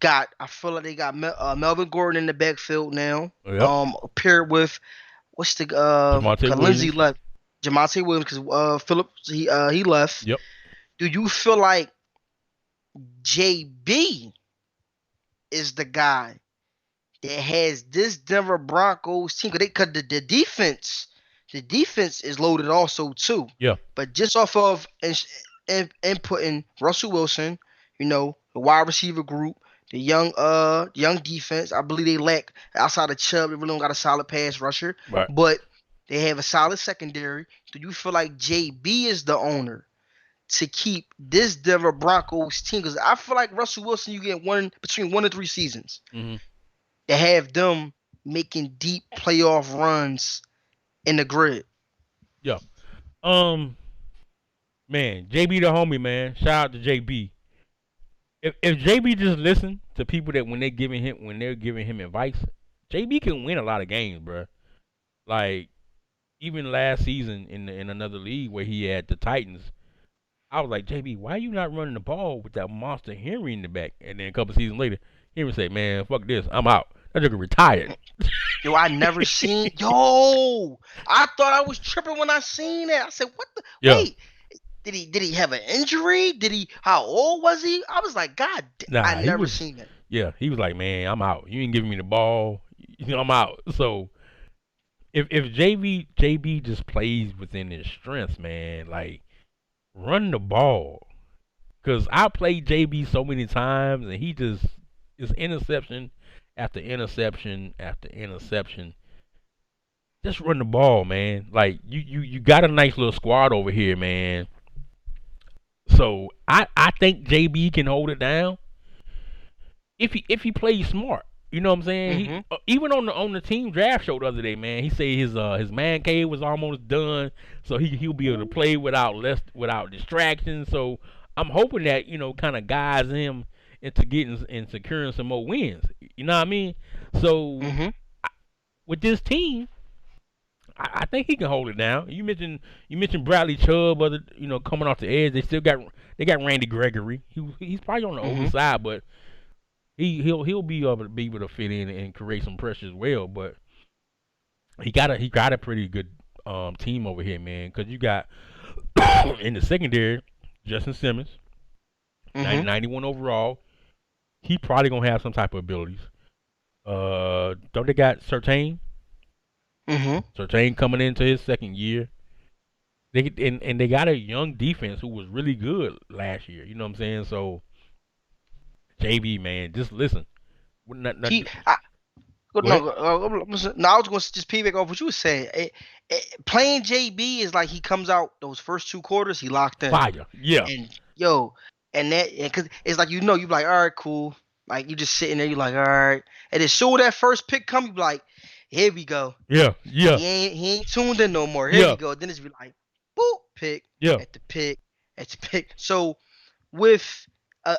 I feel like they got Melvin Gordon in the backfield now. Yep. Paired with what's the Javante 'cause Lindsey Williams. left, Jamonte Williams, because Phillips he left. Yep. Do you feel like JB is the guy that has this Denver Broncos team? Because the defense is loaded also too. Yeah. But just off of inputting Russell Wilson, the wide receiver group, the young defense, I believe they lack outside of Chubb. They really don't got a solid pass rusher, Right. but they have a solid secondary. Do you feel like JB is the owner to keep this Denver Broncos team? Because I feel like Russell Wilson, you get between 1 and 3 seasons Mm-hmm. to have them making deep playoff runs in the grid. Yeah. Um, man, JB the homie, man. Shout out to JB. If JB just listen to people that when they're giving him advice, JB can win a lot of games, bro. Like even last season in another league where he had the Titans, I was like, JB, why are you not running the ball with that monster Henry in the back? And then a couple seasons later, Henry say, man, fuck this, I'm out. That nigga retired. Yo, I never seen. Yo, I thought I was tripping when I seen that. I said, "What the? Yeah. Wait, did he have an injury? Did he? How old was he?" I was like, "God, I Nah, he never was. seen that." Yeah, he was like, man, I'm out. You ain't giving me the ball. I'm out. So if JB just plays within his strengths, man, like run the ball. Cause I played JB so many times, and he just is interception after interception after interception. Just run the ball, man. Like you got a nice little squad over here, man. So I think JB can hold it down if he plays smart. You know what I'm saying? He Mm-hmm. even on the team draft show the other day, man. He said his man cave was almost done, so he'll be able to play without distractions. So I'm hoping that kind of guides him into getting and securing some more wins. You know what I mean? So Mm-hmm. with this team, I think he can hold it down. You mentioned Bradley Chubb, other coming off the edge. They got Randy Gregory. He's probably on the older Mm-hmm. side, but he'll be able to fit in and create some pressure as well. But he got a pretty good team over here, man. Because you got in the secondary Justin Simmons, Mm-hmm. 91 overall. He probably gonna have some type of abilities. Don't they got Surtain? Mm-hmm. Surtain coming into his second year. And they got a young defense who was really good last year. You know what I'm saying? So JB, man, just listen. Not, He, I, go ahead. no, no, I was going to just piggyback off what you were saying. Playing JB is like he comes out those first 2 quarters, he locked in, Fire. Yeah. and yo, and that because it's like you be like, all right, cool, like you just sitting there, you like, all right, and as soon as that first pick come, you be like, here we go. Yeah. Yeah. He ain't tuned in no more. Here we Yeah. go. Then it's be like, boop, pick Yeah. at the pick at the pick. So with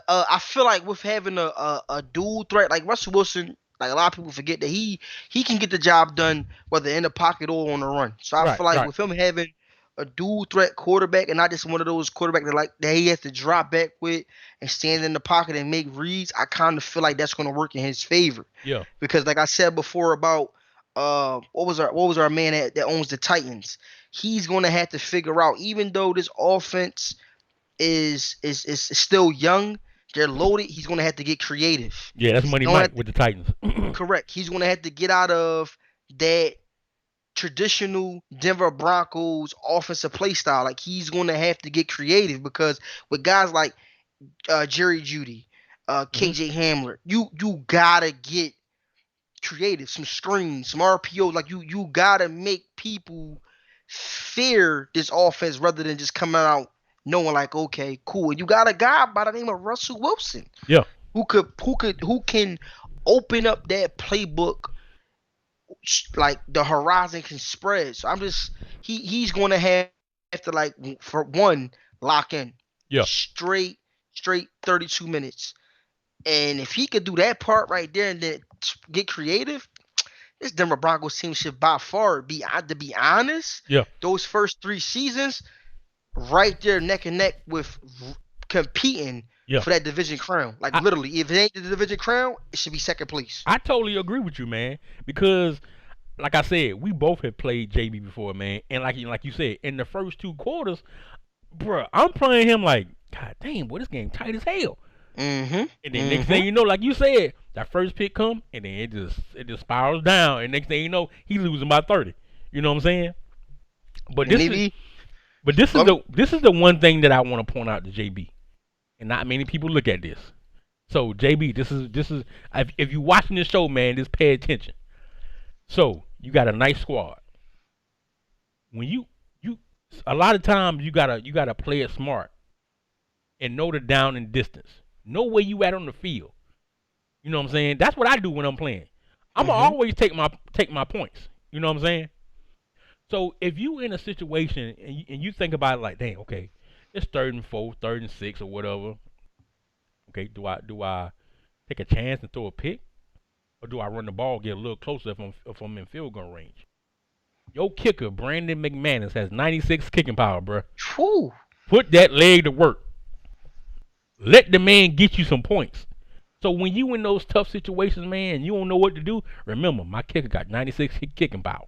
I feel like with having a dual threat like Russell Wilson, like a lot of people forget that he can get the job done whether in the pocket or on the run. So I Right. feel like Right. with him having a dual threat quarterback and not just one of those quarterbacks that he has to drop back with and stand in the pocket and make reads, I kind of feel like that's going to work in his favor Yeah. because like I said before about what was our man that owns the Titans, he's going to have to figure out even though this offense is still young. They're loaded. He's gonna have to get creative. Yeah. That's He's Money gonna Mike have to with the Titans. correct. He's gonna have to get out of that traditional Denver Broncos offensive play style. Like he's gonna have to get creative because with guys like Jerry Judy, hmm KJ Hamler, you gotta get creative. Some screens, some RPO. Like you gotta make people fear this offense rather than just coming out knowing like, okay, cool. And you got a guy by the name of Russell Wilson Yeah. who can open up that playbook like the horizon can spread. So I'm just he's going to have to like for one lock in Yeah. straight straight 32 minutes. And if he could do that part right there and then get creative, this Denver Broncos team should by far be, to be honest, Yeah. those first 3 seasons right there neck and neck with competing Yeah. for that division crown. Like I literally, if it ain't the division crown, it should be second place. I totally agree with you, man. Because like I said, we both have played JB before, man. And like you said, in the first 2 quarters, bro, I'm playing him like, God damn, boy, this game tight as hell. Mm-hmm. And then next Mm-hmm. thing you know, like you said, that first pick come, and then it just spirals down. And next thing you know, he losing by 30. You know what I'm saying? But And this is maybe this is the one thing that I want to point out to JB, and not many people look at this. So JB, this is if you watching this show, man, just pay attention. So you got a nice squad. When you a lot of times you gotta play it smart and know the down and distance. Know where you at on the field. You know what I'm saying? That's what I do when I'm playing. I'm gonna mm-hmm. always take my points. You know what I'm saying? So if you in a situation and you think about it like, dang, okay, it's third and four, third and six, or whatever. Okay, do I take a chance and throw a pick, or do I run the ball, get a little closer if I'm in field goal range? Your kicker, Brandon McManus, has 96 kicking power, bro. Whew. Put that leg to work. Let the man get you some points. So when you in those tough situations, man, and you don't know what to do, remember my kicker got 96 kicking power.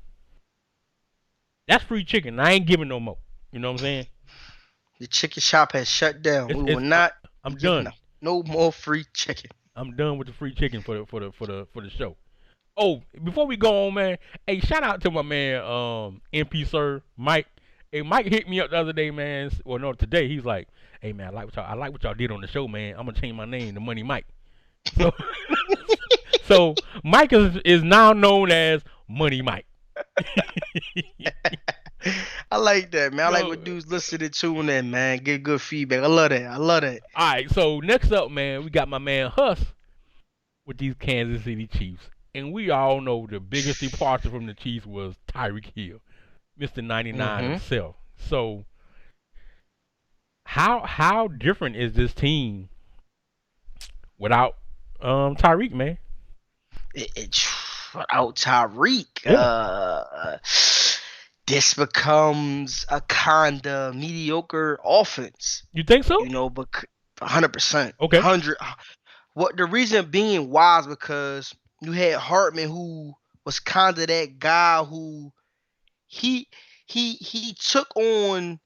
That's free chicken. I ain't giving no more. You know what I'm saying? The chicken shop has shut down. We will It's not be I'm giving done. up no more free chicken. I'm done with the free chicken for the show. Oh, before we go on, man, hey, shout out to my man, MP Sir Mike. Hey, Mike hit me up the other day, man. Well, no, today he's like, hey man, I like what y'all did on the show, man. I'm gonna change my name to Money Mike. So so Mike is now known as Money Mike. I like that, man. I like So when dudes listen to tune in, man. Get good feedback. I love that. I love that. all right, so next up, man, we got my man Huss with these Kansas City Chiefs. And we all know the biggest departure from the Chiefs was Tyreek Hill, Mr. 99 Mm-hmm. himself. So how different is this team without Tyreek, man. Without Tyreek, Yeah. this becomes a kinda mediocre offense. You think so? You know, but 100%, Okay. 100. What the reason being why is because you had Hartman, who was kind of that guy who he he took on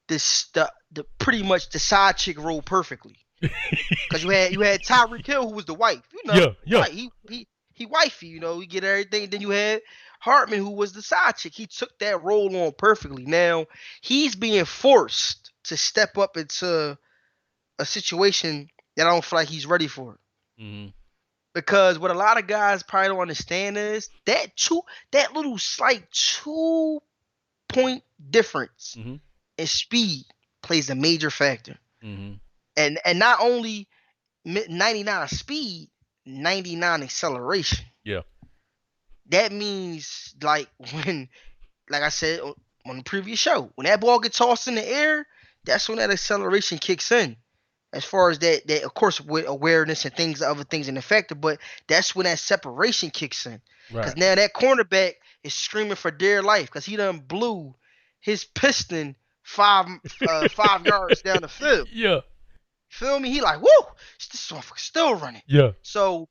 the pretty much the side chick role perfectly. Cause you had Tyreek Hill, who was the wife, Yeah, yeah. right? He wifey, he get everything. Then you had Hartman, who was the side chick. He took that role on perfectly. Now he's being forced to step up into a situation that I don't feel like he's ready for. Mhm. Because what a lot of guys probably don't understand is that little slight 2 point difference Mhm. in speed plays a major factor. Mhm. And not only 99 speed, 99 acceleration. Yeah. That means like I said on the previous show, when that ball gets tossed in the air, that's when that acceleration kicks in. As far as that of course with awareness and other things in the factor, but that's when that separation kicks in. Because Right. now that cornerback is screaming for dear life because he done blew his piston 5 yards down the field. Yeah. Feel me? He like, woo, this motherfucker still running. Yeah. So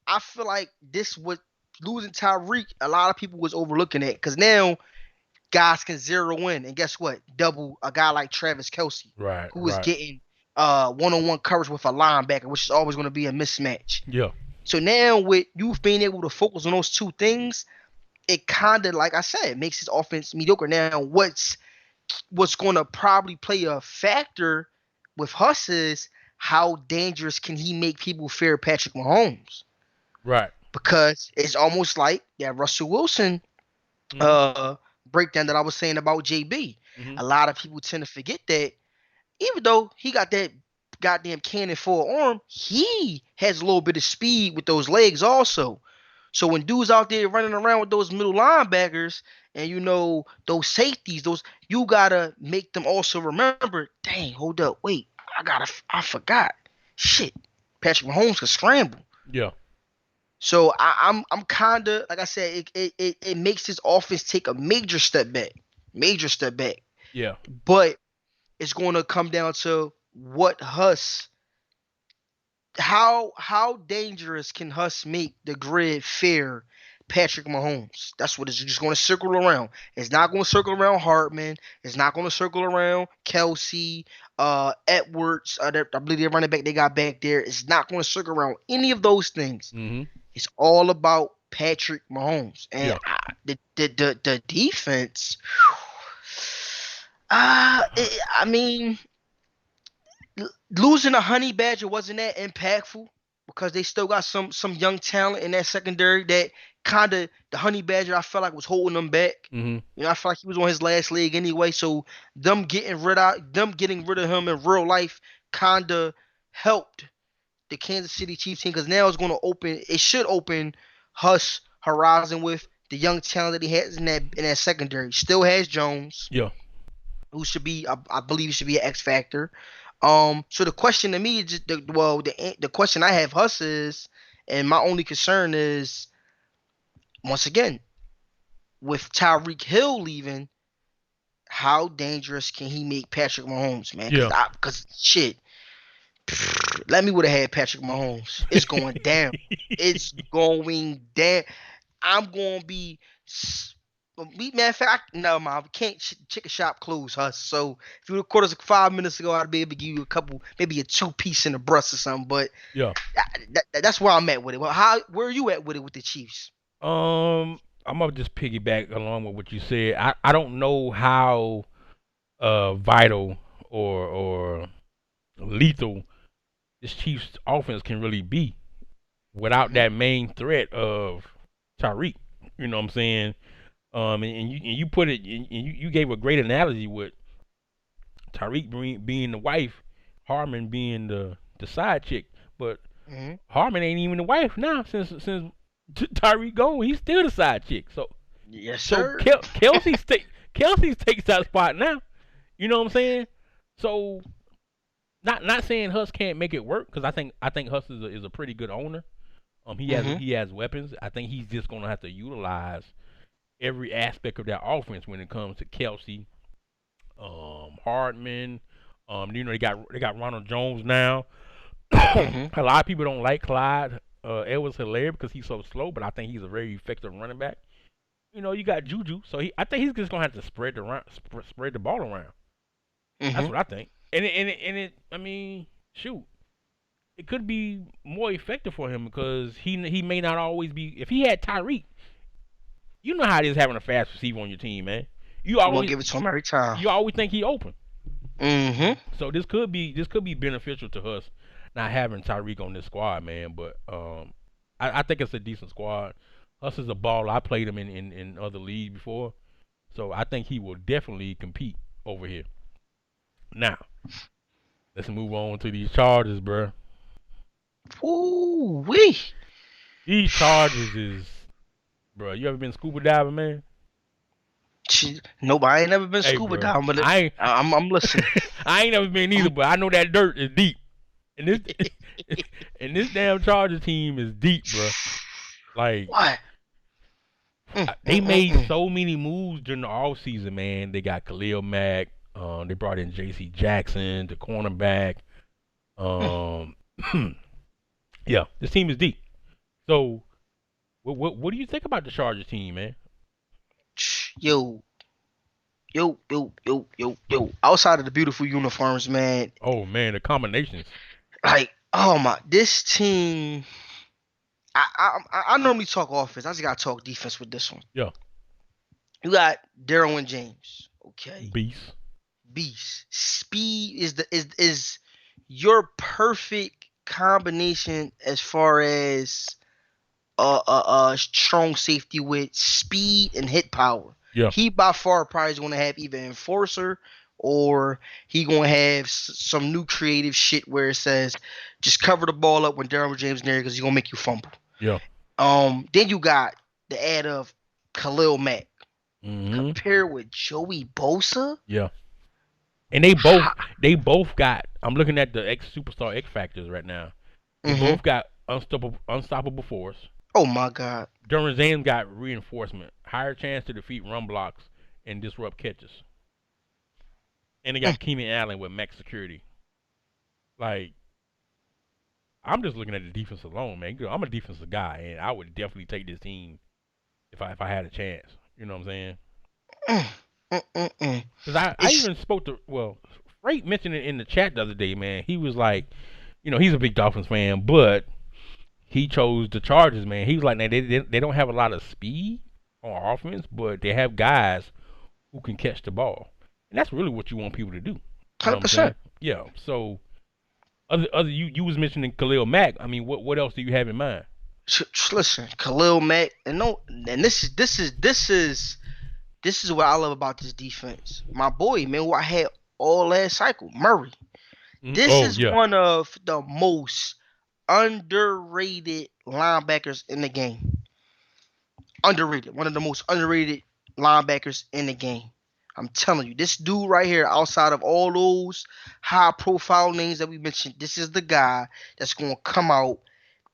I feel like this would losing Tyreek, a lot of people was overlooking it because now guys can zero in and guess what? Double a guy like Travis Kelsey, Right. who is Right. getting one-on-one coverage with a linebacker, which is always going to be a mismatch. Yeah. So now with you being able to focus on those two things, it kind of, like I said, makes his offense mediocre. Now, what's going to probably play a factor with Huss is how dangerous can he make people fear Patrick Mahomes? Right. Because it's almost like that Russell Wilson Mhm. uh breakdown that I was saying about JB. Mhm. A lot of people tend to forget that even though he got that goddamn cannon for an arm, he has a little bit of speed with those legs also. So when dudes out there running around with those middle linebackers and those safeties, those you gotta make them also remember. Dang, hold up, wait, I forgot. Shit, Patrick Mahomes can scramble. Yeah. So I'm kind of like I said, it makes his offense take a major step back. Yeah. But it's going to come down to what Huss, how dangerous can Huss make the grid fear Patrick Mahomes? That's what it's just going to circle around. It's not going to circle around Hartman. It's not going to circle around Kelsey, Edwards. I believe they're running back they got back there. It's not going to circle around any of those things. Mhm. It's all about Patrick Mahomes and Yeah. the defense. I mean, losing a honey badger wasn't that impactful because they still got some young talent in that secondary that kind of the honey badger I felt like was holding them back. Mhm. I felt like he was on his last leg anyway. So them getting rid of him in real life kind of helped the Kansas City Chiefs team because now it's going to open. It should open Huss horizon with the young talent that he has in that secondary. Still has Jones, Yeah. who should be, I believe, he should be an X factor. So the question to me is just the question I have Huss is, and my only concern is once again with Tyreek Hill leaving, how dangerous can he make Patrick Mahomes, man? Yeah. Because shit, let me would have had Patrick Mahomes. It's going down. It's going down. I'm gonna be. Matter of fact, no, man, we can't chicken shop close, Huss. So if you recorded us 5 minutes ago, I'd be able to give you a couple, maybe a 2 piece in the breast or something. But Yeah. that's where I'm at with it. Well, where are you at with it with the Chiefs? I'm gonna just piggyback along with what you said. I don't know how vital or lethal this Chiefs offense can really be without Mm-hmm. that main threat of Tyreek. You know what I'm saying? And you put it and you gave a great analogy with Tyreek being the wife, Harmon being the side chick. But Mm-hmm. Harmon ain't even the wife now since Tyreek gone. He's still the side chick. So Yes, so sir. Kelsey's takes that spot now. You know what I'm saying? So Not saying Huss can't make it work because I think Huss is a pretty good owner. Mm-hmm. He has weapons. I think he's just gonna have to utilize every aspect of that offense when it comes to Kelsey, Hardman. They got Ronald Jones now. Mm-hmm. A lot of people don't like Clyde Edwards-Helaire because he's so slow, but I think he's a very effective running back. You got Juju, so I think he's just gonna have to spread the ball around. That's Mm-hmm. what I think. I mean, shoot, it could be more effective for him because he may not always be. If he had Tyreek, you know how it is having a fast receiver on your team, man. You You won't always give it to him every time. you always think he open. Mm-hmm. So this could be beneficial to us not having Tyreek on this squad, man. But I think it's a decent squad. Us is a ball. I played him in other leagues before, so I think he will definitely compete over here. Now let's move on to these Chargers, bro. Ooh wee. These Chargers is, bro. You ever been scuba diving, man? Nope, I ain't never been Hey, scuba bro. diving, but I ain't, I'm listening. I ain't never been either, I'm, but I know that dirt is deep, and this and this damn Chargers team is deep, bro. Like what? they made Mm. so many moves during the off season, man. They got Khalil Mack. They brought in J.C. Jackson, the cornerback. Mm. Um, yeah, this team is deep. So, what do you think about the Chargers team, man? Yo, yo. Outside of the beautiful uniforms, man, Oh man, the combinations. like, oh my, this team. I normally talk offense. I just gotta talk defense with this one. Yeah, You got Darrell James, okay, beast. beast. Speed is your perfect combination as far as strong safety with speed and hit power. Yeah, He by far probably is going to have either enforcer or he going to have some new creative shit where it says just cover the ball up when Derwin James near because he's going to make you fumble. yeah. Then you got the add of Khalil Mack Mhm. compared with Joey Bosa. Yeah. And they both got. I'm looking at the X Superstar X Factors right now. They Mm-hmm. both got unstoppable force. Oh my God. Derwin James got reinforcement, higher chance to defeat run blocks and disrupt catches. And they Mm. got Keenan Allen with max security. Like I'm just looking at the defense alone, man. I'm a defensive guy, and I would definitely take this team if I had a chance. You know what I'm saying? Mm. Mm. Because I It's even spoke to Freight mentioned it in the chat the other day, man. He was like, he's a big Dolphins fan, but he chose the Chargers, man. He was like, they don't have a lot of speed on offense, but they have guys who can catch the ball, and that's really what you want people to do. You know what I'm saying? 100%. Yeah. So other you was mentioning Khalil Mack. I mean, what else do you have in mind? Listen, Khalil Mack, and no, and this is what I love about this defense. My boy, man, who I had all last cycle, Murray. This Oh is yeah, one of the most underrated linebackers in the game. Underrated. One of the most underrated linebackers in the game. I'm telling you, this dude right here, outside of all those high profile names that we mentioned, this is the guy that's going to come out.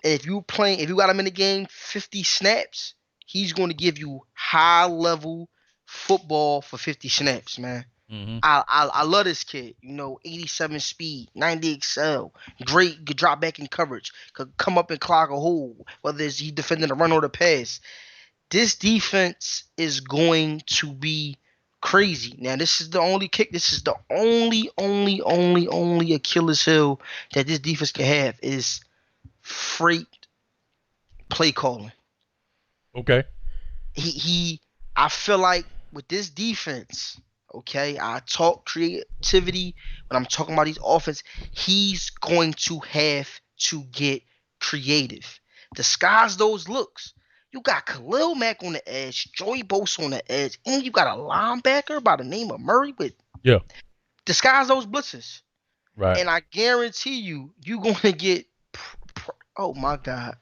And if you got him in the game 50 snaps, he's going to give you high level football for 50 snaps, man. hmm I love this kid. 87 speed, 90 excel, great drop back in coverage, could come up and clog a hole, whether it's he defending the run or the pass. This defense is going to be crazy. Now, this is the only kick. This is the only Achilles heel that this defense can have is freight play calling. okay, He I feel like with this defense, okay, I talk creativity when I'm talking about these offense, he's going to have to get creative. Disguise those looks. You got Khalil Mack on the edge, Joey Bosa on the edge, and you got a linebacker by the name of Murray with yeah, disguise those blitzes. right. And I guarantee you're going to get. Oh my God.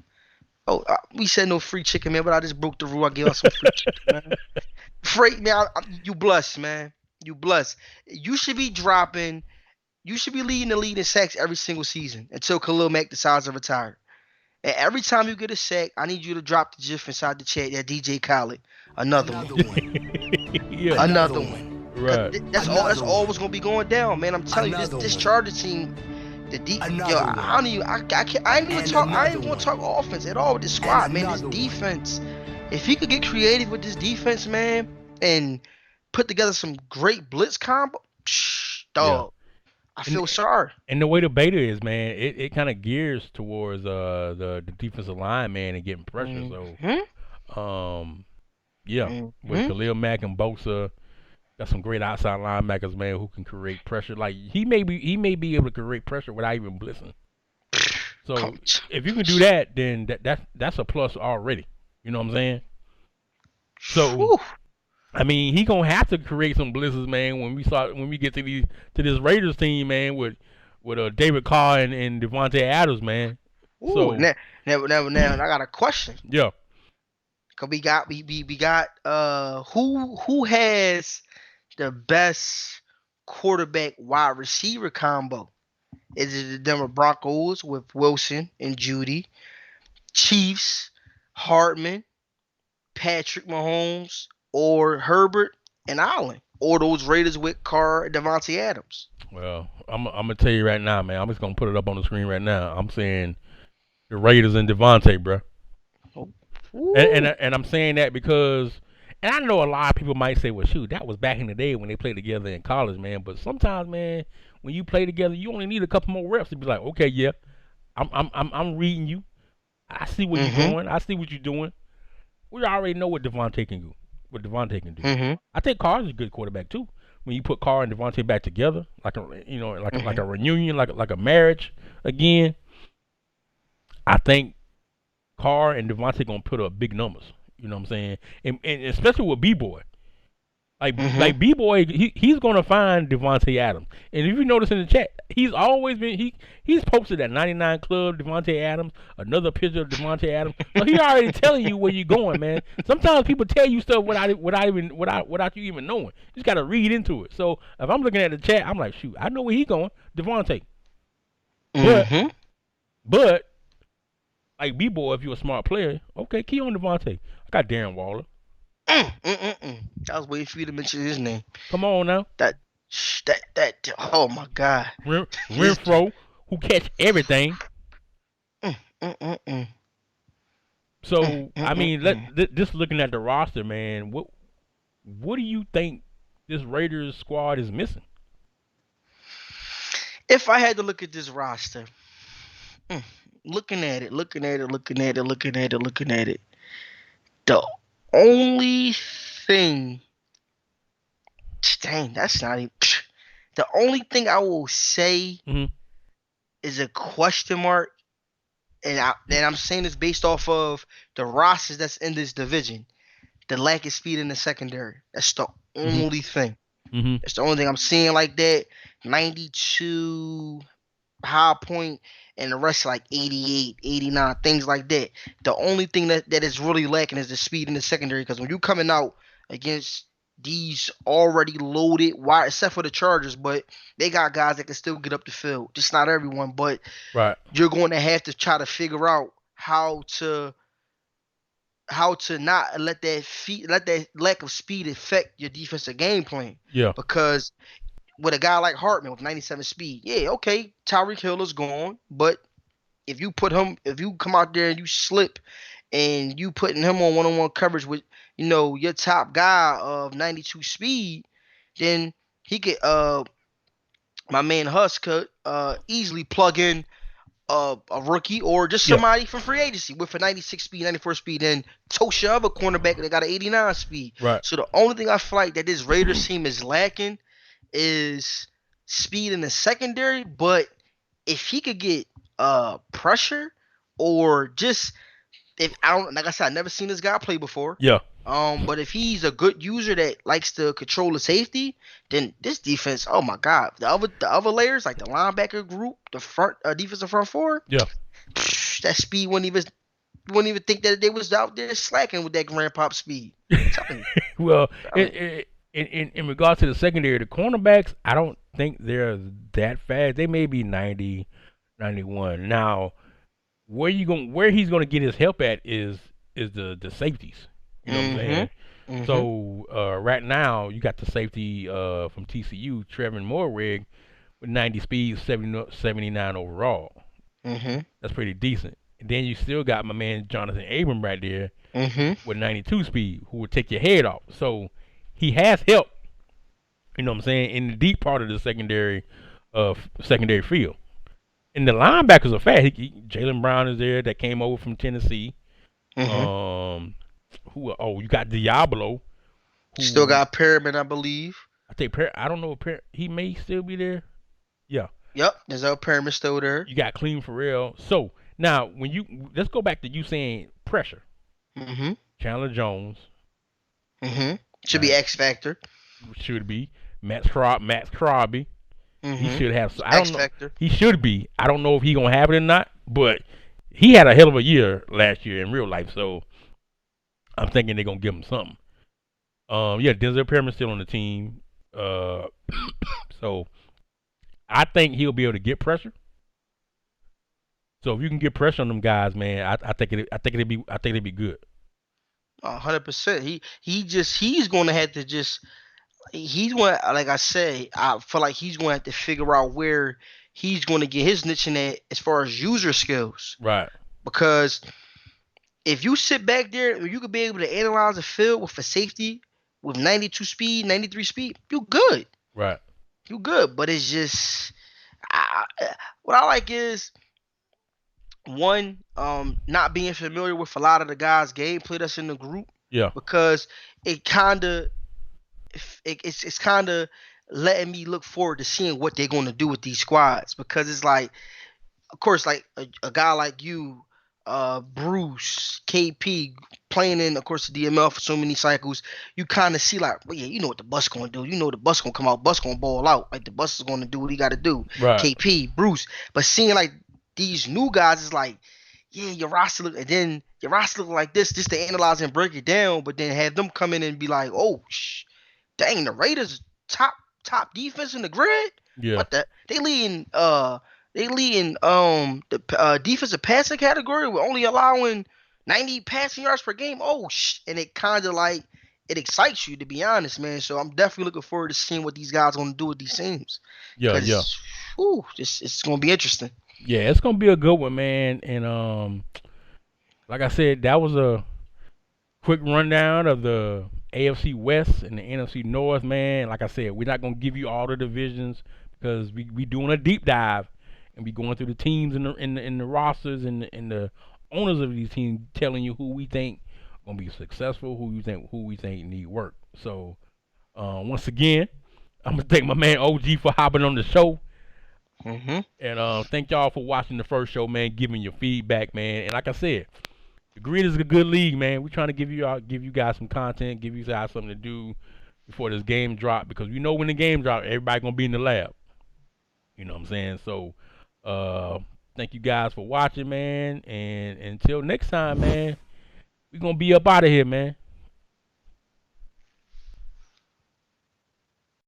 Oh, we said no free chicken, man, but I just broke the rule. I gave out some free chicken, man. Freight, man, you blessed, man. You blessed. You should be dropping. you should be leading the lead in sacks every single season until Khalil Mack decides to retire. And every time you get a sack, I need you to drop the GIF inside the chat that DJ Khaled, another one, Another one. Yeah. Another another one. one. Cause Right. that's all. That's Another one. always gonna be going down, man. I'm telling you, Another this one. Charger team, yo, Another I don't even, I can't, I ain't even And talk. I another ain't gonna one. talk offense at all with this squad, man. This another one. defense. If he could get creative with this defense, man, and put together some great blitz combo, dog, I And feel sorry. and the way the beta is, man, it kind of gears towards the defensive line, man, and getting pressure. Mhm. So yeah, with Mhm. Khalil Mack and Bosa, got some great outside linebackers, man, who can create pressure. Like he may be able to create pressure without even blitzing. So Come- if you can do that, then that's a plus already. You know what I'm saying? So Whew. I mean, he gonna have to create some blitzes, man. When we get to this Raiders team, man, with David Carr and Devontae Adams, man. Ooh, So now, I got a question. yeah, Cause we got who has the best quarterback wide receiver combo? Is it the Denver Broncos with Wilson and Judy, Chiefs, Hartman, Patrick Mahomes, or Herbert and Allen, or those Raiders with Carr and Devontae Adams? well, I'm gonna tell you right now, man. I'm just gonna put it up on the screen right now. I'm saying the Raiders and Devontae, bro. And Ooh. and I'm saying that because, and I know a lot of people might say, well, shoot, that was back in the day when they played together in college, man. But sometimes, man, when you play together, you only need a couple more reps to be like, okay, yeah, I'm reading you. I see where you're Mhm. going. I see what you're doing. We already know what Devontae can do. What Devontae can do. Mhm. I think Carr's a good quarterback too. When you put Carr and Devontae back together, like like a reunion, like a marriage again, I think Carr and Devontae gonna put up big numbers. You know what I'm saying? And especially with B Boy. Mhm. Like B Boy, he's gonna find Devontae Adams. And if you notice in the chat, he's always been he's posted that 99 Club Devontae Adams, another picture of Devontae Adams. So he already telling you where you're going, man. Sometimes people tell you stuff without you even knowing. You just gotta read into it. So if I'm looking at the chat, I'm like, shoot, I know where he's going, Devontae. But Mhm. but like B Boy, if you're a smart player, okay, key on Devontae. I got Darren Waller. I was waiting for you to mention his name. Come on now. That that. Oh my God. This. Renfro, who catch everything. Mm, mm, mm, mm, So I mean, mm. just looking at the roster, man, what do you think this Raiders squad is missing? If I had to look at this roster, mm, looking at it, looking at it, looking at it, looking at it, looking at it, the only thing, dang, that's not even. The only thing I will say Mhm. is a question mark, and I'm saying this based off of the rosters that's in this division. The lack of speed in the secondary. That's the only thing. Mhm. That's the only thing I'm seeing like that. 92 high point and the rest like 88, 89, things like that. The only thing that is really lacking is the speed in the secondary because when you're coming out against these already loaded wide, except for the Chargers, but they got guys that can still get up the field. Just not everyone, but Right. you're going to have to try to figure out how to not let that lack of speed affect your defensive game plan. Yeah. Because with a guy like Hartman with 97 speed, yeah, okay, Tyreek Hill is gone, but if you come out there and you slip and you putting him on one-on-one coverage with, your top guy of 92 speed, then he could my man Husk could easily plug in a rookie or just Yeah. somebody from free agency with a 96 speed, 94 speed, and toast your other cornerback that got an 89 speed. Right. So the only thing I feel like that this Raiders team is lacking is speed in the secondary. But if he could get pressure or just if I don't like I said, I've never seen this guy play before. Yeah. But if he's a good user that likes to control the safety, then this defense, oh my God, the other layers like the linebacker group, the front defensive front four, Yeah. that speed wouldn't even think that they was out there slacking with that grandpop speed. I'm telling you. Well, I mean, in regards to the secondary, the cornerbacks, I don't think they're that fast. They may be 90, 91. Now, where he's gonna get his help at is the safeties. You know what I'm Mhm. saying? Mhm. So right now you got the safety from TCU, Trevor Morrig, with 90 speed, 79 overall. Mhm. That's pretty decent. And then you still got my man Jonathan Abram right there Mhm. with 92 speed, who will take your head off. So he has help. You know what I'm saying, in the deep part of the secondary field. And the linebackers are fast. Jalen Brown is there that came over from Tennessee. Mhm. Um, who? Oh, you got Diablo, Still who got Perriman, I believe. I think I don't know if he may still be there. Yeah, Yep. There's a Perriman still there. you got Clean Farrell. So now when you let's go back to you saying pressure. Mhm. Chandler Jones, Mhm. Should be right? X Factor. Should be Max Crosby. He Mhm. should have. I X don't know. Factor. He should be. I don't know if he gonna have it or not, but he had a hell of a year last year in real life. So I'm thinking they're gonna give him something. Yeah, Denzel Perryman's still on the team. Uh, so I think he'll be able to get pressure. So if you can get pressure on them guys, man, I think it'd be good. 100%. He's going to have to just he's going like I say, I feel like he's going to have to figure out where he's going to get his niche in at as far as user skills. Right, Because if you sit back there, you could be able to analyze a field with a safety with 92 speed, 93 speed. You good. right. You good. But it's just what I like is one, not being familiar with a lot of the guys' gameplay that's in the group Yeah, because it kind of it's kind of letting me look forward to seeing what they're going to do with these squads because it's like of course, like a guy like you, Bruce, KP, playing in, of course, the DML for so many cycles, you kind of see like, well, yeah, you know what the bus gonna do. You know the bus gonna come out, bus gonna ball out. Like the bus is gonna do what he got to do. right. KP, Bruce, but seeing like these new guys is like, yeah, your roster look, and then your roster look like this, just to analyze and break it down, but then have them come in and be like, oh, dang, the Raiders top defense in the grid. Yeah, What the? They leading the defensive passing category with only allowing 90 passing yards per game. Oh, and it kind of like it excites you to be honest, man. So I'm definitely looking forward to seeing what these guys gonna do with these teams, yeah, yeah, cause, whew, it's gonna be interesting. yeah. It's gonna be a good one, man. And like I said, that was a quick rundown of the AFC West and the NFC North, man. Like I said, we're not gonna give you all the divisions because we doing a deep dive and we going through the teams in the rosters and the owners of these teams, telling you who we think gonna be successful, who we think need work. So once again, I'm gonna thank my man OG for hopping on the show. Hmm. And thank y'all for watching the first show, man, giving your feedback, man. And like I said, the grid is a good league, man. We're trying to give you guys some content, give you guys something to do before this game drop because we know when the game drop, everybody gonna be in the lab. You know what I'm saying? So, uh, thank you guys for watching, man. And until next time, man, we gonna be up out of here, man.